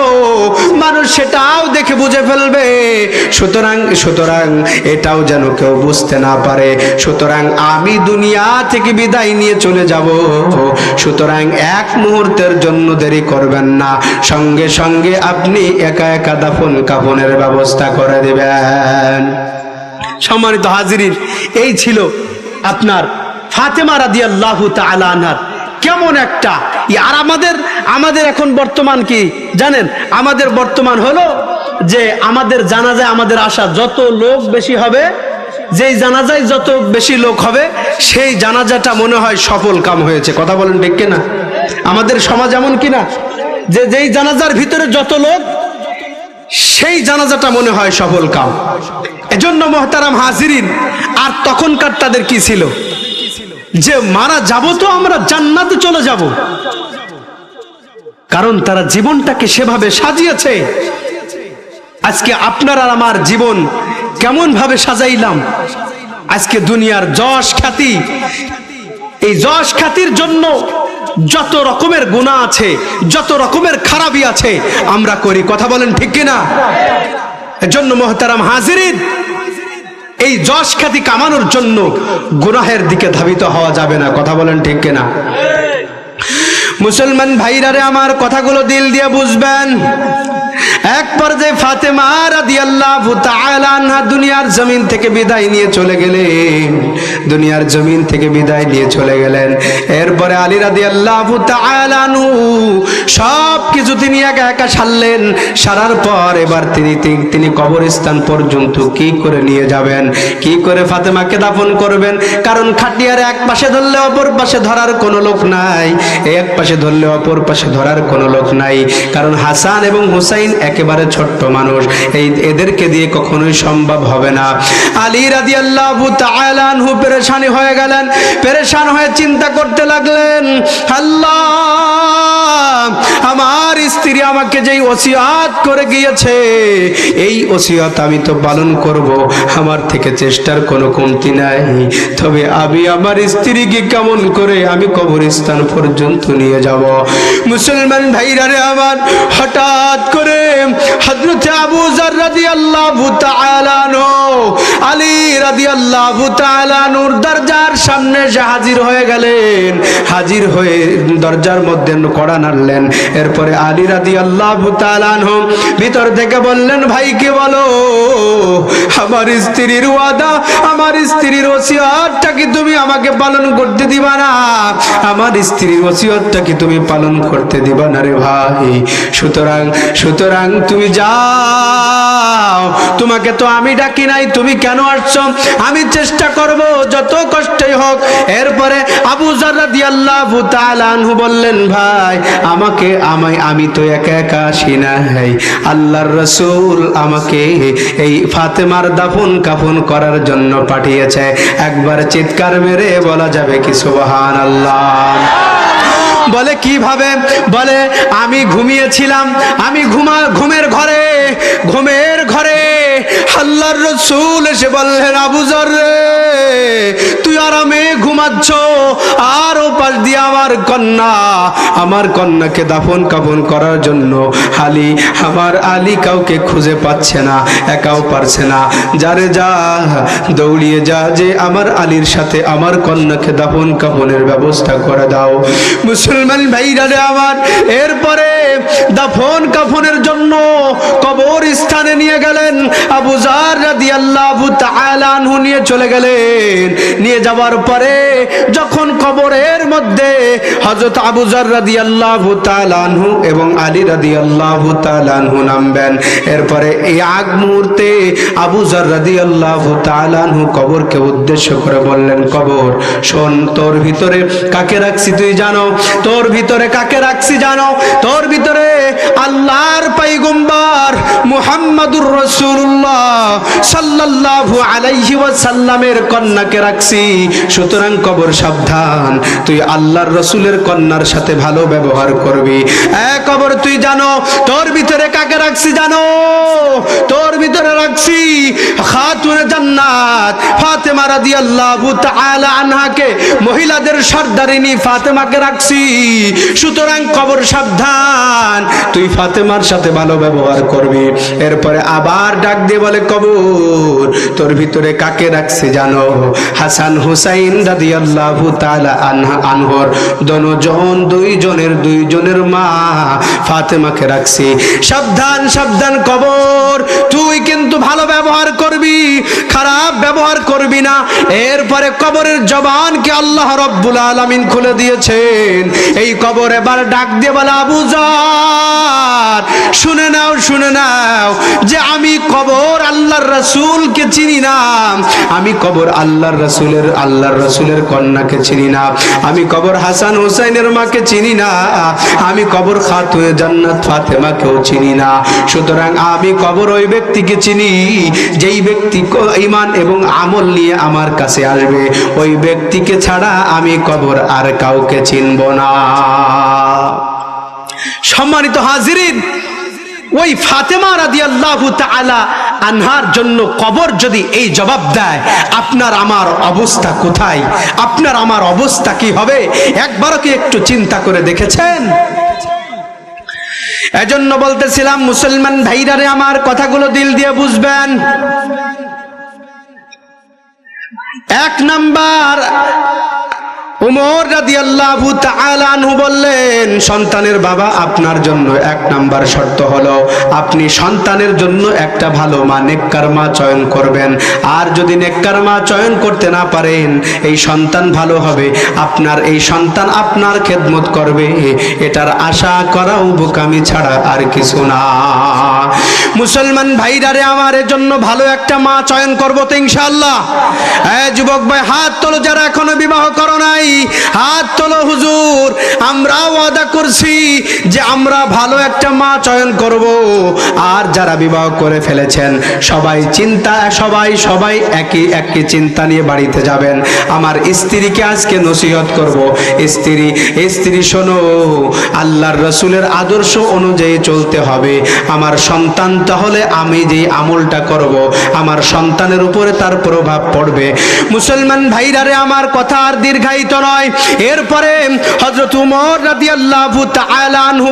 মানুষ সেটাও দেখে বুঝে ফেলবে। সুতরাং এটাও যেন কেউ বুঝতে না পারে। সুতরাং আমি দুনিয়া থেকে বিদায় নিয়ে চলে যাব, সুতরাং এক মুহূর্তের জন্য দেরি করবেন না, সঙ্গে সঙ্গে আপনি একা একা দাফন কাফনের ব্যবস্থা করে দিবেন। সম্মানিত হাজিরিন, এই ছিল আপনার ফাতেমা রাদিয়াল্লাহু তাআলা আনহার কেমন একটা। আর আমাদের এখন বর্তমান কি জানেন? আমাদের বর্তমান হলো যে আমাদের জানাজায় আমাদের আসা যত লোক বেশি হবে, যেই জানাজায় যত বেশি লোক হবে সেই জানাজাটা মনে হয় সফল কাম হয়েছে। কথা বলেন ঠিক কিনা? আমাদের সমাজ এমন কিনা যে যেই জানাজার ভিতরে যত লোক সেই জানাজাটা মনে হয় সফল কাম। এজন্য মুহতারাম হাজিরিন, আর তখনকার তাদের কি ছিল যে মারা যাব তো আমরা জান্নাতে চলে যাব, কারণ তারা জীবনটাকে সেভাবে সাজিয়েছে। আজকে আপনার আর আমার জীবন কেমন ভাবে সাজাইলাম, আজকে দুনিয়ার যশ খ্যাতি, এই যশ খ্যাতির জন্য যত রকমের গুনাহ আছে, যত রকমের খারাপি আছে আমরা করি। কথা বলেন ঠিক কিনা? এজন্য মুহতারাম হাজিরিন, এই যশ খ্যাতি কামানোর জন্য গুনাহের দিকে ধাবিত হওয়া যাবে না। কথা বলেন ঠিক কিনা? মুসলমান ভাইরারে আমার কথাগুলো দিল দিয়ে বুঝবেন। এক পর্যায়ে ফাতেমা রাদিয়াল্লাহু তাআলা আনহা দুনিয়ার জমিন থেকে বিদায় নিয়ে চলে গেলেন। এরপরে আলী রাদিয়াল্লাহু তাআলা আনহু সব কিছু তিনি একা একা সারলেন। সারার পর এবার তিনি কবরস্থান পর্যন্ত কি করে নিয়ে যাবেন, কি করে ফাতেমাকে দাফন করবেন। কারণ খাটিয়ার এক পাশে ধরলে অপর পাশে ধরার কোনো লোক নাই, এক পাশে ধরলে অপর পাশে ধরার কোনো লোক নাই। কারণ হাসান এবং হুসাইন একেবারে ছোট্ট মানুষ, এদেরকে দিয়ে কখনোই সম্ভব হবে না। আলী রাদিয়াল্লাহু তাআলা আনহু পেরেশানি হয়ে গেলেন, পেরেশান হয়ে চিন্তা করতে লাগলেন, আল্লাহ, আমার স্ত্রী আমাকে যেই ওসিয়ত করে গিয়েছে এই ওসিয়ত আমি তো পালন করব, আমার থেকে চেষ্টার কোনো কমতি নাই। তবে আমি আমার স্ত্রীকে কেমন করে আমি কবরস্থান পর্যন্ত নিয়ে যাব? মুসলমান ভাইরা রে আমার, হঠাৎ করে হযরত আবু যর রাদিয়াল্লাহু তাআলা আনহু আলী রাদিয়াল্লাহু তাআলা নূর দরজার সামনে এসে হাজির হয়ে গেলেন। হাজির হয়ে দরজার মধ্যে কড়া নাড়লেন। এরপরে আলী রাদিয়াল্লাহু তাআলা আনহু ভিতর থেকে বললেন, ভাইকে বলো, আমার স্ত্রীর ওয়াদা, আমার স্ত্রীর ওসিয়তটা কি তুমি আমাকে পালন করতে দিবা না? আমার স্ত্রীর ওসিয়তটা কি তুমি পালন করতে দিবা না রে ভাই? সুতরাং তুমি যাও, তোমাকে তো আমি ডাকি নাই, তুমি কেন আসছো? আমি চেষ্টা করব যত কষ্টই হোক। এরপরে আবু যর রাদিয়াল্লাহু তাআলা আনহু বললেন, ভাই আমি তো একা একা আসি না, আল্লাহর রাসূল আমাকে এই ফাতেমার দাফন কাফন করার জন্য পাঠিয়েছে। একবার চিৎকার মেরে বলা যাবে কি সুবহানাল্লাহ? বলে কিভাবে? বলে আমি ঘুমিয়েছিলাম, আমি ঘুমের ঘরে আল্লাহর রাসূল এসে বললেন, আবু যর রে, তুই আরামে ঘুমাচ্ছ, আর ও পাশ দিয়ে আমার কন্যাকে দাফন কাফন করার জন্য আমার আলী কাউকে খুঁজে পাচ্ছে না, একাও পারছে না। যারে যা, দৌড়িয়ে যা, যে আমার আলীর সাথে আমার কন্যাকে দাফন কাফনের ব্যবস্থা করে দাও। মুসলমান ভাইরা রে আমার, এরপরে দাফন কাফনের জন্য কবর স্থানে নিয়ে গেলেন। আবু যার রাদিয়াল্লাহু তাআলা আনহু নিয়ে চলে গেলেন। নিয়ে যাওয়ার পরে যখন কবরের মধ্যে হযরত আবু যার রাদিয়াল্লাহু তাআলা আনহু এবং আলী রাদিয়াল্লাহু তাআলা আনহু নামবেন, এরপরে এই আগ মুহূর্তে আবু যার রাদিয়াল্লাহু তাআলা আনহু কবরকে উদ্দেশ্য করে বললেন, কবর শোন, তোর ভিতরে কাকে রাখছি তুই জানো? তোর ভিতরে কাকে রাখছি জানো? তোর ভিতরে আল্লাহর পয়গম্বর মুহাম্মাদুর রাসূলুল্লাহ সাল্লাল্লাহু আলাইহি ওয়াসাল্লামের কন্যাকে রাখছি। সুতরাং কবর সাবধান, তুই আল্লাহর রাসূলের কন্যার সাথে ভালো ব্যবহার করবি। কবর তুই জানো তোর ভিতরে কাকে রাখছি জানো? তোর ভিতরে রাখছি খাতুনে জান্নাত ফাতেমা রাদিয়াল্লাহু তাআলা আনহাকে, মহিলাদের সর্দারিনী ফাতেমাকে রাখছি। সুতরাং কবর সাবধান, তুই ফাতেমার সাথে ভালো ব্যবহার করবি। এরপরে আবার ডাক দিয়ে বলে, কবর তোর ভিতরে কাকে রাখছি জানো? হাসান হুসাইন রাদিয়াল্লাহু তাআলা আনহুর দুইজনের মা ফাতেমাকে রাখছি। সাবধান সাবধান কবর, তুই কিন্তু ভালো ব্যবহার করবি, খারাপ ব্যবহার করবি না। এরপরে কবরের জবানকে আল্লাহ রাব্বুল আলামিন খুলে দিয়েছেন। এই কবর এবার ডাক দিয়ে বলে, আবু যার শুনে নাও, শুনে নাও যে আমি কবর আল্লাহর রাসূলকে চিনি না, আমি কবর আল্লাহর রাসূলের কন্যাকে চিনি না, আমি কবর হাসান হুসাইনের মাকে চিনি না, আমি কবর খাতুনে জান্নাত ফাতেমাকেও চিনি না। সুতরাং আমি কবর ওই ব্যক্তিকে চিনি যেই ব্যক্তি ঈমান এবং আমল নিয়ে আমার কাছে আসবে, ওই ব্যক্তিকে ছাড়া আমি কবর আর কাউকে চিনব না। সম্মানিত হাজিরিন, ওই ফাতেমা রাদিয়াল্লাহু তাআলা আনহার জন্য কবর যদি এই জবাব দেয়, আপনার আমার অবস্থা কোথায়? আপনার আমার অবস্থা কি হবে? একবারও কি একটু চিন্তা করে দেখেছেন? এজন্য বলতেছিলাম, মুসলমান ভাইরা রে আমার, কথাগুলো দিল দিয়ে বুঝবেন। এক নাম্বার, উমর রাদিয়াল্লাহু তাআলা আনহু বললেন, সন্তানের বাবা আপনার জন্য এক নাম্বার শর্ত হলো আপনি সন্তানের জন্য একটা ভালো মা, নেককার মা চয়ন করবেন। আর যদি নেককার মা চয়ন করতে না পারেন, এই সন্তান ভালো হবে, আপনার এই সন্তান আপনার খেদমত করবে, এটার আশা করাও বোকামি ছাড়া আর কিছু না। মুসলমান ভাইরারে আমার, এর জন্য ভালো একটা মা চয়ন করবো তো ইনশাআল্লাহ। যুবক ভাই হাত তোলো, যারা এখনো বিবাহ করো নাই হাত তোলো। হুজুর, আমরা ওয়াদা করছি যে আমরা ভালো একটা মা চয়ন করব। আর যারা বিবাহ করে ফেলেছেন সবাই একই চিন্তা নিয়ে বাড়িতে যাবেন। আমার স্ত্রীকে আজকে নসিহত করব, স্ত্রী শোনো, আল্লাহর রাসূলের আদর্শ অনুযায়ী চলতে হবে। আমার সন্তান তাহলে আমি যে আমলটা করব, আমার সন্তানের উপরে তার প্রভাব পড়বে। মুসলমান ভাইরারে আমার, কথা আর দীর্ঘায়িত নয়। এরপরে হযরত উমর রাদিয়াল্লাহু তাআলা আনহু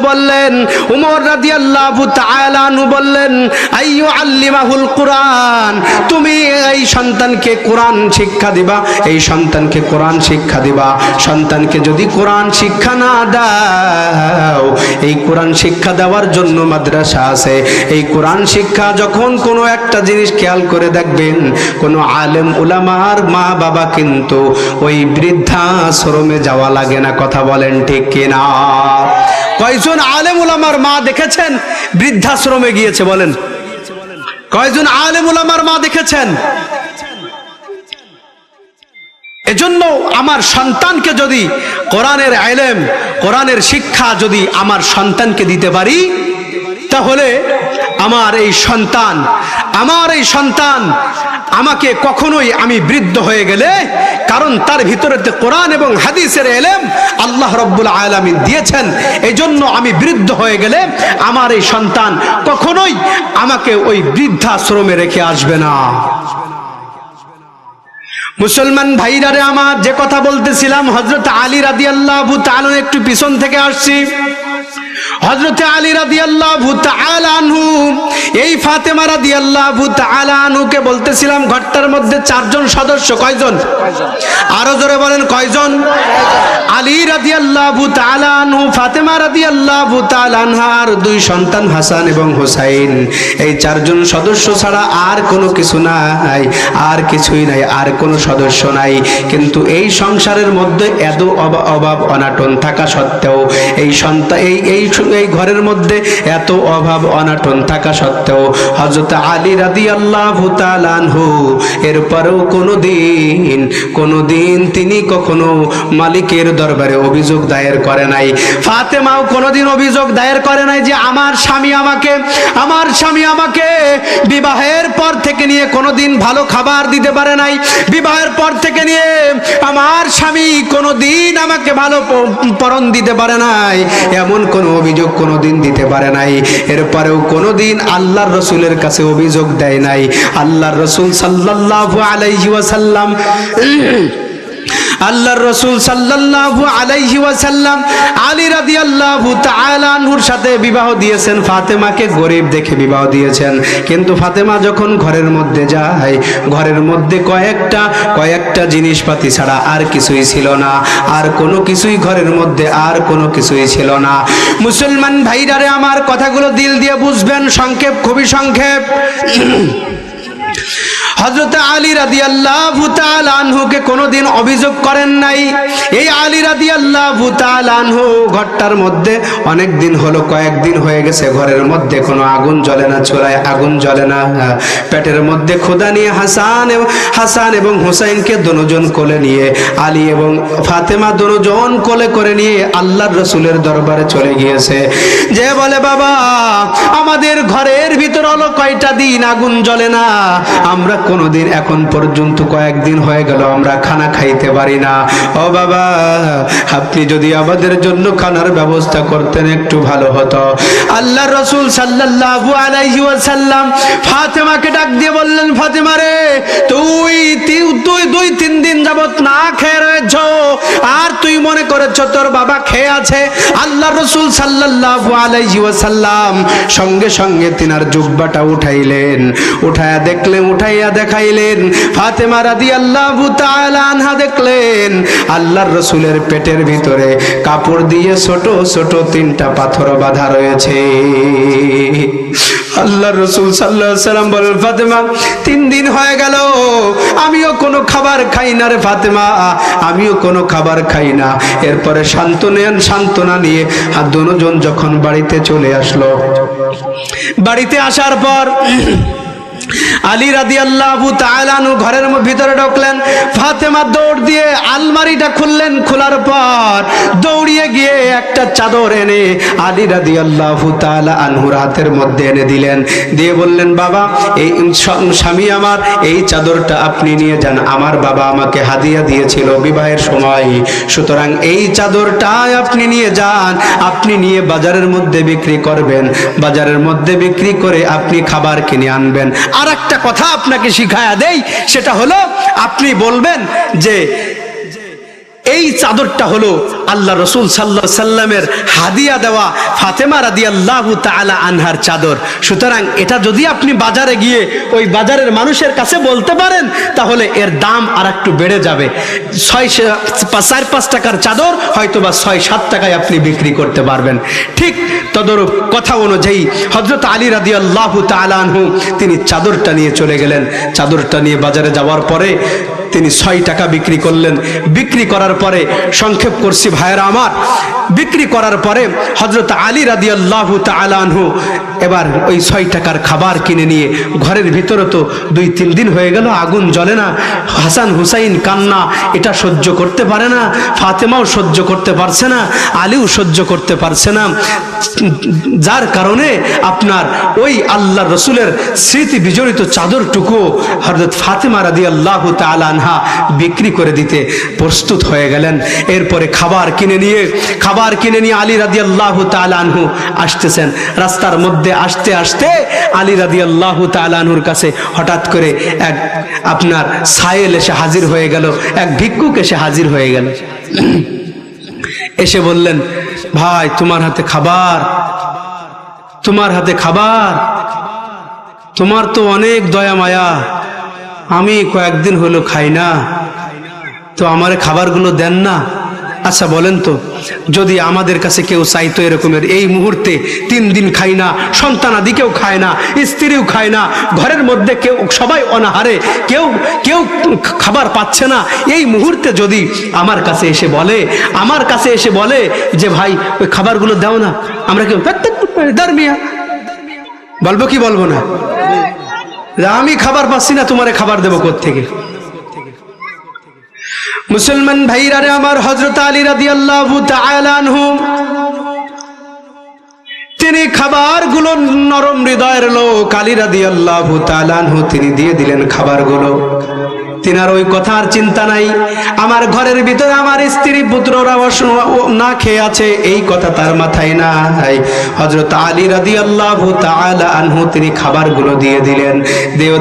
বললেন, আইয়ু আল্লিমাহুল কুরআন, তুমি এই সন্তানকে কোরআন শিক্ষা দিবা, এই সন্তানকে কোরআন শিক্ষা দিবা। সন্তানকে যদি কোরআন শিক্ষা না দাও, এই কোরআন শিক্ষা দেওয়ার জন্য মাদ্রাসা আছে। এই কোরআন শিক্ষা যখন কোনো একটা জিনিস খেয়াল করে দেখবেন, কোনো আলেম উলামার মা বাবা কিন্তু ওই বৃদ্ধাশ্রমে যাওয়া লাগে না। কথা বলেন ঠিক কিনা? কয়জন আলেম উলামার মা দেখেছেন বৃদ্ধাশ্রমে গিয়েছে? বলেন, কয়জন আলেম উলামার মা দেখেছেন? এজন্য আমার সন্তানকে যদি কোরআনের ইলম, কোরআনের শিক্ষা যদি আমার সন্তানকে দিতে পারি, তাহলে আমার এই সন্তান আমাকে কখনোই, আমি বৃদ্ধ হয়ে গেলে, কারণ তার ভিতরে কোরআন এবং হাদিসের ইলম আল্লাহ রাব্বুল আলামিন দিয়েছেন, এজন্য আমি বৃদ্ধ হয়ে গেলে আমার এই সন্তান কখনোই আমাকে ওই বৃদ্ধাশ্রমে রেখে আসবে না। মুসলমান ভাইরারে আমার, যে কথা বলতেছিলাম হযরত আলী রাদিয়াল্লাহু তাআলা, একটু পিছন থেকে আসছি। হযরত আলী রাদিয়াল্লাহু তাআলা আনহু এই ফাতেমা রাদিয়াল্লাহু তাআলা আনহুকে বলতেছিলাম, ঘরটার মধ্যে চারজন সদস্য। কয়জন? আরো জোরে বলেন কয়জন? আলী রাদিয়াল্লাহু তাআলা আনহু, ফাতেমা রাদিয়াল্লাহু তাআলা আনহার দুই সন্তান হাসান এবং হুসাইন, এই চারজন সদস্য ছাড়া আর কোনো কিছু নাই, আর কিছুই নাই, আর কোনো সদস্য নাই। কিন্তু এই সংসারের মধ্যে এত অভাব অনাটন থাকা সত্ত্বেও, এই সন্তান এই ঘরের মধ্যে এত অভাব অনাটন থাকা সত্ত্বেও হযরত আলী রাদিয়াল্লাহু তাআলা আনহু এরপরেও কোনোদিন তিনি কখনো মালিকের দরবারে অভিযোগ দায়ের করে নাই। ফাতেমাও কোনোদিন অভিযোগ দায়ের করে নাই যে আমার স্বামী আমাকে বিবাহের পর থেকে নিয়ে কোনোদিন ভালো খাবার দিতে পারে নাই, বিবাহের পর থেকে নিয়ে আমার স্বামী কোনোদিন আমাকে ভালো পরণ দিতে পারে নাই, এমন কোন অভিযোগ কোনোদিন দিতে পারে নাই। এরপরেও কোনোদিন আল্লাহর রাসূলের কাছে অভিযোগ দেয় নাই। আল্লাহর রাসূল সাল্লাল্লাহু আলাইহি ওয়াসাল্লাম আলী রাদিয়াল্লাহু তাআলা আনহুর সাথে বিবাহ দিয়েছেন। ফাতেমাকে গরিব দেখে বিবাহ দিয়েছেন, কিন্তু ফাতেমা যখন ঘরের মধ্যে যায়, ঘরের মধ্যে কয়েকটা জিনিসপাতি ছাড়া আর কিছুই ছিল না, আর কোনো কিছুই ঘরের মধ্যে আর কোনো কিছুই ছিল না। মুসলমান ভাইরারে আমার, কথাগুলো দিল দিয়ে বুঝবেন, সংক্ষেপ, খুবই সংক্ষেপ। হযরত আলী রাদিয়াল্লাহু তাআলা আনহুকে কোনোদিন অভিযোগ করেন নাই। এই আলী রাদিয়াল্লাহু তাআলা আনহু ঘরটার মধ্যে অনেক দিন হলো, কয়েকদিন হয়ে গেছে, ঘরের মধ্যে কোনো আগুন জ্বলে না, চুলায় আগুন জ্বলে না। পেটের মধ্যে ক্ষুধা নিয়ে হাসান এবং হুসাইনকে দুজন কোলে নিয়ে, আলী এবং ফাতেমা দুজন কোলে করে নিয়ে আল্লাহর রাসূলের দরবারে চলে গিয়েছে। যে বলে, বাবা আমাদের ঘরের ভিতর হলো কয়টা দিন আগুন জ্বলে না, আমরা কোনোদিন এখন পর্যন্ত কয়েকদিন হয়ে গেল আমরা খানা খাইতে পারি না। ও বাবা, আপনি যদি আমাদের জন্য খানার ব্যবস্থা করতেন একটু ভালো হতো। আল্লাহর রাসূল সাল্লাল্লাহু আলাইহি ওয়াসাল্লাম ফাতেমাকে ডাক দিয়ে বললেন, ফাতেমা রে, তুই 2-3 দিন যাবত না খেয়ে রয়েছ, আর তুই মনে করেছ তোর বাবা খেয়ে আছে। আল্লাহর রাসূল সাল্লাল্লাহু আলাইহি ওয়াসাল্লাম সঙ্গে সঙ্গে তিনার জুব্বাটা উঠাইলেন, উঠাইয়া দেখাইলেন। ফাতেমা রাদিয়াল্লাহু তাআলা আনহা দেখলেন আল্লাহর রাসূলের পেটের ভিতরে কাপড় দিয়ে ছোট ছোট 3টা পাথর বাঁধা রয়েছে। আল্লাহর রাসূল সাল্লাল্লাহু আলাইহি ওয়াসাল্লাম বলেন, ফাতেমা 3 দিন হয়ে গেল আমিও কোনো খাবার খাই না রে ফাতেমা, আমিও কোনো খাবার খাই না। এরপরে সান্ত্বনা নিয়ে দুজন যখন বাড়িতে চলে আসলো, বাড়িতে আসার পর আলী রাদিয়াল্লাহু তাআলা আনহু ঘরের ভিতরে ঢুকলেন। ফাতেমা দৌড় দিয়ে আলমারিটা খুললেন, খোলার পর দৌড়িয়ে গিয়ে একটা চাদর এনে আলী রাদিয়াল্লাহু তাআলা আনহুর হাতের মধ্যে এনে দিলেন, দিয়ে বললেন, বাবা এই স্বামী আমার, এই চাদরটা আপনি নিয়ে যান, আমার বাবা আমাকে হাদিয়া দিয়েছিল বিবাহের সময়, সুতরাং এই চাদরটা আপনি নিয়ে যান, আপনি নিয়ে বাজারের মধ্যে বিক্রি করবেন, বাজারের মধ্যে বিক্রি করে আপনি খাবার কিনে আনবেন। আর একটা কথা আপনাকে শিখায়া দেই, সেটা হলো আপনি বলবেন যে এই চাদরটা হলো আল্লাহ রাসূল সাল্লাল্লাহু আলাইহি সাল্লামের হাদিয়া দেওয়া ফাতেমা রাদিয়াল্লাহু তাআলা আনহার চাদর। সুতরাং এটা যদি আপনি বাজারে গিয়ে ওই বাজারের মানুষের কাছে বলতে পারেন, তাহলে এর দাম আর একটু বেড়ে যাবে। 4-5 টাকার চাদর হয়তোবা 6-7 টাকায় আপনি বিক্রি করতে পারবেন। ঠিক তদরূপ কথা অনুযায়ী হযরত আলী রাদিয়াল্লাহু তাআলা আনহু তিনি চাদরটা নিয়ে চলে গেলেন। চাদরটা নিয়ে বাজারে যাওয়ার পরে তিনি 6 টাকা বিক্রি করলেন। বিক্রি করার পরে, সংক্ষেপ করছি ভাইরা আমার, বিক্রি করার পরে হযরত আলী রাদিয়াল্লাহু তাআলা আনহু এবার ওই 6 টাকার খাবার কিনে নিয়ে, ঘরের ভিতরে তো 2-3 দিন হয়ে গেল আগুন জ্বলে না, হাসান হুসাইন কান্না এটা সহ্য করতে পারে না, ফাতেমাও সহ্য করতে পারছে না, আলীও সহ্য করতে পারছে না, যার কারণে আপনার ওই আল্লাহর রাসূলের স্মৃতি বিজড়িত চাদরটুকু হযরত ফাতেমা রাদিয়াল্লাহু তাআলা আনহা বিক্রি করে দিতে প্রস্তুত হয়ে গেলেন। এরপরে খাবার কিনে নিয়ে আলী রাদিয়াল্লাহু তাআলা আনহু আসতেছেন। রাস্তার মধ্যে আসতে আসতে আলী রাদিয়াল্লাহু তাআলা আনহুর কাছে হঠাৎ করে এক আপনার সায়েল এসে হাজির হয়ে গেল, এক ভিক্ষুক এসে হাজির হয়ে গেল। এসে বললেন, ভাই তোমার হাতে খাবার, তোমার তো অনেক দয়া মায়া, আমি কয়েকদিন হলো খাই না, তো আমার খাবারগুলো দেন না। আচ্ছা বলেন তো, যদি আমাদের কাছে কেউ চাইতো এরকমের, এই মুহূর্তে 3 দিন খাই না, সন্তানাদিকেও খায় না, স্ত্রীও খায় না, ঘরের মধ্যে কেউ সবাই অনাহারে, কেউ খাবার পাচ্ছে না, এই মুহূর্তে যদি আমার কাছে এসে বলে যে ভাই ওই খাবারগুলো দাও না, আমরা কেউ ধর্মিয়া বলবো কি বলবো না? আমি খাবার পাচ্ছি না, তোমারে খাবার দেবো কোত্থেকে? মুসলমান ভাইরা রে আমার, হযরত আলী রাদিয়াল্লাহু তাআলা আনহু তিনি খাবারগুলো, নরম হৃদয়ের লোক আলী রাদিয়াল্লাহু তাআলা আনহু তিনি দিয়ে দিলেন খাবারগুলো। তিনার ওই কথার চিন্তা নাই, আমার ঘরের ভিতরে আমার স্ত্রী পুত্ররা না খেয়ে আছে, এই কথা তার মাথায় নাই। হযরত আলী রাদিয়াল্লাহু তাআলা আনহু তিনি খাবারগুলো দিয়ে দিলেন।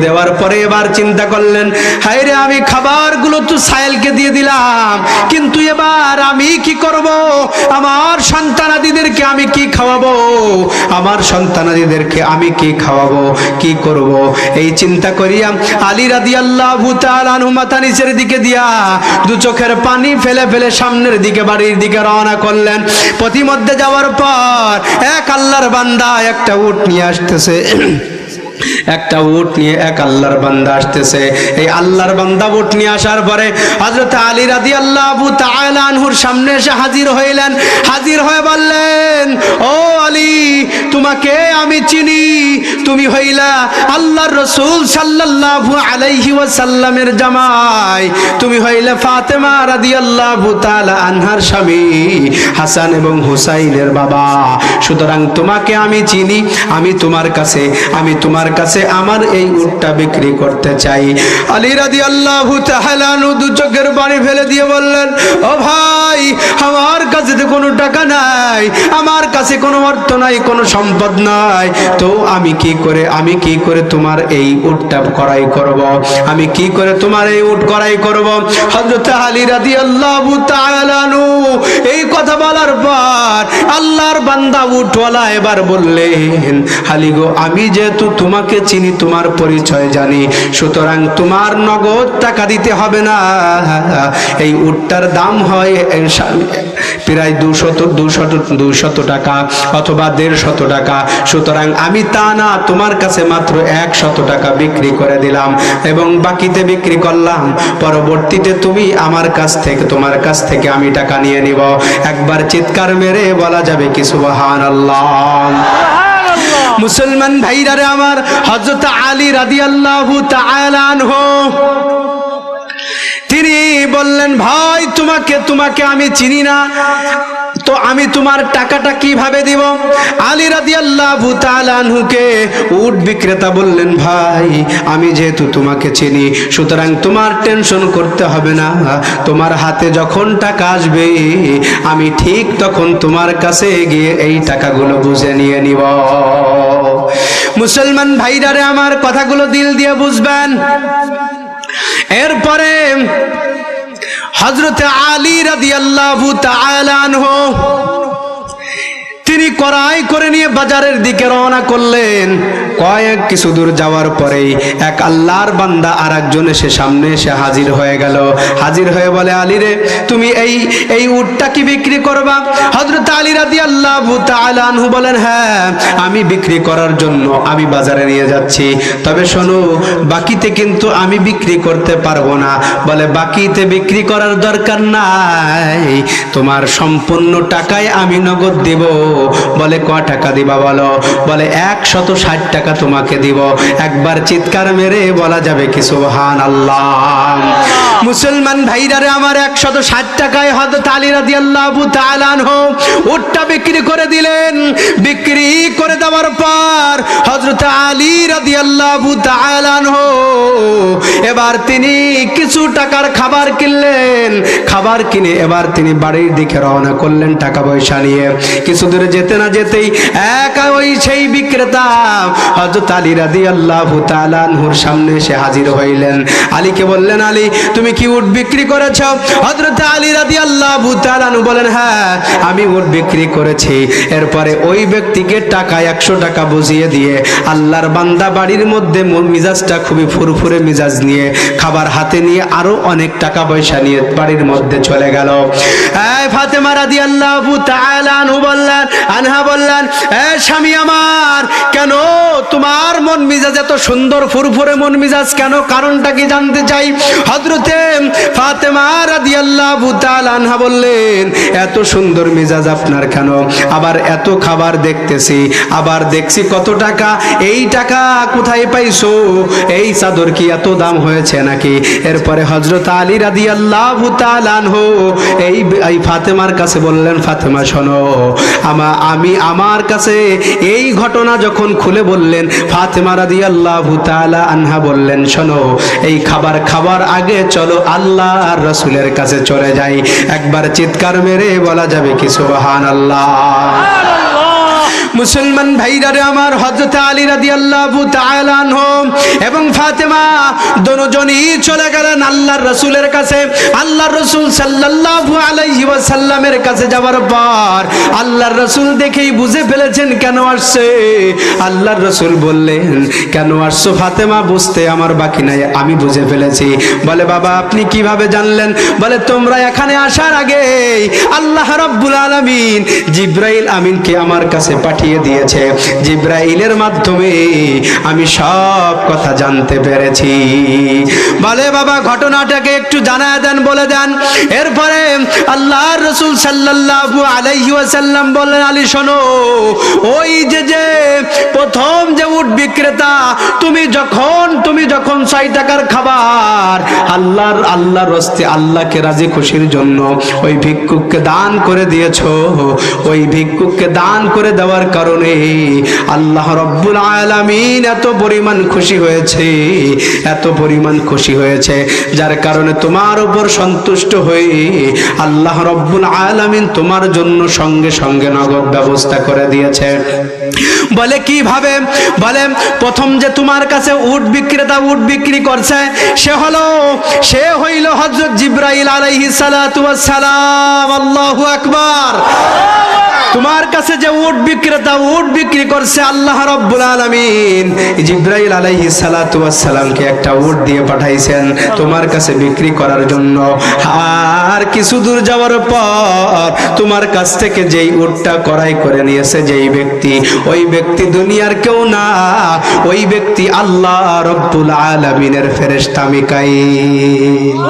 দেওয়ার পরে এবার চিন্তা করলেন, হায় রে, আমি খাবারগুলো তো সায়েলকে দিয়ে দিলাম, কিন্তু এবার আমি কি করব? আমার সন্তানাদিদেরকে আমি কি খাওয়াবো? কি করব? এই চিন্তা করিয়া আলী রাদিয়াল্লাহু তাআলা মাথা নিচের দিকে দিয়া 2 চোখের পানি ফেলে ফেলে সামনের দিকে, বাড়ির দিকে রওনা করলেন। পথিমধ্যে যাওয়ার পর এক আল্লাহর বান্দা একটা উট নিয়ে আসতেছে, এক আল্লাহর বান্দা আসতেছে। এই আল্লাহর বান্দা উট নিয়ে আসার পরে হযরত আলী রাদিয়াল্লাহু তাআলা আনহুর সামনে এসে হাজির হইলেন। হাজির হয়ে বললেন, ও আলী, তোমাকে আমি চিনি, তুমি হইলা আল্লাহর রাসূল সাল্লাল্লাহু আলাইহি ওয়াসাল্লামের জামাই, তুমি হইলা ফাতেমা রাদিয়াল্লাহু তাআলা আনহার স্বামী, হাসান এবং হুসাইনের বাবা। সুতরাং তোমাকে আমি চিনি, আমি তোমার কাছে আমার এই উটটা বিক্রি করতে চাই। আলী রাদিয়াল্লাহু তাআলা আনহু 2 চোখের পানি ফেলে দিয়ে বললেন, ও ভাই, আমার কাছে তো কোনো টাকা নাই, আমার কাছে কোনো অর্থ নাই, কোনো সম্পদ নাই, তো আমি কি করে তোমার এই উটটা ক্রয় করব? হযরত আলী রাদিয়াল্লাহু তাআলা আনহু এই কথা বলার পর আল্লাহর বান্দা উটওয়ালা এবার বললেন, আলী গো, আমি যেহেতু তোমাকে চিনি, তোমার পরিচয় জানি, সুতরাং তোমার নগদ টাকা দিতে হবে না। এই উটটার দাম হয় প্রায় 200 টাকা অথবা 150 টাকা। সুতরাং আমি তা না, তোমার কাছে মাত্র 100 টাকা বিক্রি করে দিলাম এবং বাকিতে বিক্রি করলাম। পরবর্তীতে তুমি তোমার কাছ থেকে আমি টাকা নিয়ে নিব। একবার চিৎকার মেরে বলা যাবে কি সুবহানাল্লাহ? মুসলমান ভাইরা রে আমার, হযরত আলী রাদিয়াল্লাহু তাআলা আনহু তিনি বললেন, ভাই, তোমাকে আমি চিনি না, তো আমি তোমার টাকাটা কিভাবে দিব? আলী রাদিয়াল্লাহু তাআলা আনহুকে উট বিক্রেতা বললেন, ভাই, আমি যেহেতু তোমাকে চিনি, সুতরাং তোমার টেনশন করতে হবে না, তোমার হাতে যখন টাকা আসবে আমি ঠিক তখন তোমার কাছে গিয়ে এই টাকাগুলো বুঝে নিয়ে নিব। মুসলমান ভাইরা রে আমার, কথাগুলো দিল দিয়ে বুঝবেন। এরপরে হযরত আলী রাদিয়াল্লাহু তাআলা আনহু তিনি ক্রয় করে নিয়ে বাজারের দিকে রওনা করলেন। কিছু দূর যাওয়ার পরেই এক আল্লাহর বান্দা আরেকজন এসে সামনে এসে হাজির হয়ে গেল। হাজির হয়ে বলে, আলী রে, তুমি এই উটটা কি বিক্রি করবা? হযরত আলী রাদিয়াল্লাহু তাআলা আনহু বলেন, হ্যাঁ, আমি বিক্রি করার জন্য আমি বাজারে নিয়ে যাচ্ছি, তবে শোনো, বাকিতে কিন্তু আমি বিক্রি করতে পারবো না। বলে, বাকিতে বিক্রি করার দরকার নাই, তোমার সম্পূর্ণ টাকায় আমি নগদ দেব, বলে ক টাকা দিবা বলো? বলে 160 টাকা তোমাকে দিব। একবার চিৎকার মেরে বলা যাবে কি সুবহানাল্লাহ? মুসলমান ভাইরারে আমার 160 টাকায় হযরত আলী রাদিয়াল্লাহু তাআলা আনহু উটটা বিক্রি করে দিলেন। বিক্রি করে দেওয়ার পর হযরত আলী রাদিয়াল্লাহু তাআলা আনহু এবার তিনি কিছু টাকার খাবার কিনলেন। খাবার কিনে এবার তিনি বাড়ির দিকে রওনা করলেন টাকা পয়সা নিয়ে। কিছু দূরে যেতে না যেতেই একা ওই সেই বিক্রেতা হযরত আলী রাদিয়াল্লাহু তাআলা আনহুর সামনে এসে হাজির হইলেন। আলীকে বললেন, আলী তুমি কি উট বিক্রি করেছো? হযরত আলী রাদিয়াল্লাহু তাআলা আনহু বলেন, হ্যাঁ আমি উট বিক্রি করেছি। এরপরে ওই ব্যক্তিকে টাকা 100 টাকা বুঝিয়ে দিয়ে আল্লাহর বান্দা বাড়ির মধ্যে মিজাজটা খুবই ফুরফুরে মিজাজ নিয়ে খাবার হাতে নিয়ে আরো অনেক টাকা পয়সা নিয়ে বাড়ির মধ্যে চলে গেল। এই ফাতেমা রাদিয়াল্লাহু তাআলা আনহা বললেন, স্বামী আমার, কেন তোমার মন মিজাজ এত সুন্দর ফুরফুরে মন মিজাজ কেন? কারণটা কি জানতে চাই। হযরতে ফাতেমা রাদিয়াল্লাহু তাআলা আনহা বললেন, এত সুন্দর মিজাজ আপনার কেন? আবার এত খাবার দেখতেছি, আবার দেখছি কত টাকা, এই টাকা কোথায় পাইছো? এই চাদর কি এত দাম হয়েছে নাকি? এরপরে হযরত আলী রাদিয়াল্লাহু তাআলা আনহু এই ফাতেমার কাছে বললেন, ফাতেমা শোনো, আমি আমার কাছে এই ঘটনা যখন খুলে বললেন, ফাতেমা রাদিয়াল্লাহু তাআলা আনহা বললেন, শোনো এই খাবার আগে চলো আল্লাহর রাসূলের কাছে চলে যাই। একবার চিৎকার মেরে বলা যাবে কি সুবহানাল্লাহ? মুসলমান ভাইরারে আমার, হযরত আলী রাদিয়াল্লাহু তাআলা আনহু এবং ফাতেমা দুজনই চলে গেলেন আল্লাহর রাসূলের কাছে। আল্লাহর রাসূল সাল্লাল্লাহু আলাইহি ওয়াসাল্লামের কাছে যাওয়ার পর আল্লাহর রাসূল দেখেই বুঝে ফেলেছেন কেন আসছে। আল্লাহর রাসূল বললেন, কেন আসছো ফাতেমা? বুঝতে আমার বাকি নাই, আমি বুঝে ফেলেছি। বলে, বাবা আপনি কিভাবে জানলেন? বলে, তোমরা এখানে আসার আগে আল্লাহ রাব্বুল আলামিন জিবরাইল আমিনকে আমার কাছে পাঠিয়ে দিয়েছে। জিবরাইলের মাধ্যমে আমি সব কথা জানতে পেরেছি। বলে, বাবা ঘটনাটাকে একটু জানায় দেন, বলে দেন। এরপরে আল্লাহর রাসূল সাল্লাল্লাহু আলাইহি ওয়াসাল্লাম বললেন, আলী শোনো, ওই যে প্রথম যে উট বিক্রেতা, তুমি যখন 6 টাকার খাবার আল্লাহর রাস্তায় আল্লাহকে রাজি খুশির জন্য ওই ভিক্ষুককে দান করে দিয়েছো, ওই ভিক্ষুককে দান করে দেওয়ার কারণে আল্লাহ রাব্বুল আলামিন এত পরিমাণ খুশি হয়েছে, যার কারণে তোমার উপর সন্তুষ্ট হয়ে আল্লাহ রাব্বুল আলামিন তোমার জন্য সঙ্গে সঙ্গে নগদ ব্যবস্থা করে দিয়েছে। বলে কিভাবে? বলে, প্রথম যে তোমার কাছে উট বিক্রেতা উট বিক্রি করছে সে হইল হযরত জিবরাইল আলাইহিস সালাতু ওয়াস সালাম। আল্লাহু আকবার। তোমার কাছে যে উট বিক্রেতা উট বিক্রি করছে, আল্লাহ রাব্বুল আলামিন জিবরাইল আলাইহিস সালাতু ওয়াস সালামকে একটা উট দিয়ে পাঠাইছেন তোমার কাছে বিক্রি করার জন্য। আর কিছু দূর যাওয়ার পর তোমার কাছ থেকে যেই উটটা ক্রয় করে নিয়েছে যেই ব্যক্তি, ওই ব্যক্তি দুনিয়ার কেউ না, ওই ব্যক্তি আল্লাহ রাব্বুল আলামিনের ফেরেশতা মিকাইল।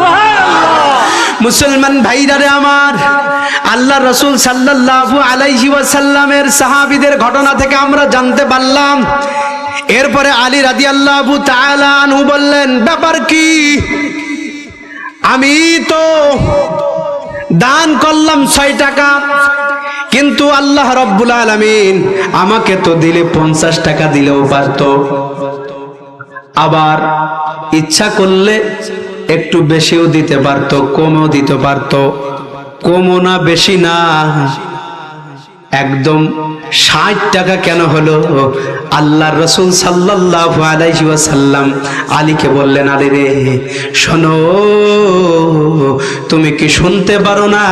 মুসলমান ভাইরারে আমার, আল্লাহ রাসূল সাল্লাল্লাহু আলাইহি ওয়াসাল্লামের সাহাবীদের ঘটনা থেকে আমরা জানতে পারলাম। এরপরে আলী রাদিয়াল্লাহু তাআলা আনহু বললেন, ব্যাপার কি? আমি তো দান করলাম 6 টাকা, কিন্তু আল্লাহ রাব্বুল আলামিন আমাকে তো দিলে 50 টাকা দিলেও পারতো, আবার ইচ্ছা করলে একটু বেশিও দিতে পারতো, কমও দিতে পারতো। কমও না বেশি না, একদম 60 টাকা কেন হলো? আল্লাহর রাসূল সাল্লাল্লাহু আলাইহি ওয়াসাল্লাম আলীকে বললেন, আলী রে শোনো, তুমি কি শুনতে পারো না?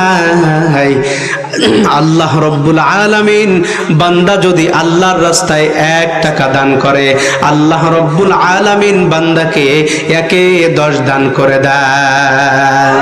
আল্লাহ রাব্বুল আলামিন বান্দা যদি আল্লাহর রাস্তায় 1 টাকা দান করে, আল্লাহ রাব্বুল আলামিন বান্দাকে 10 দান করে দেয়।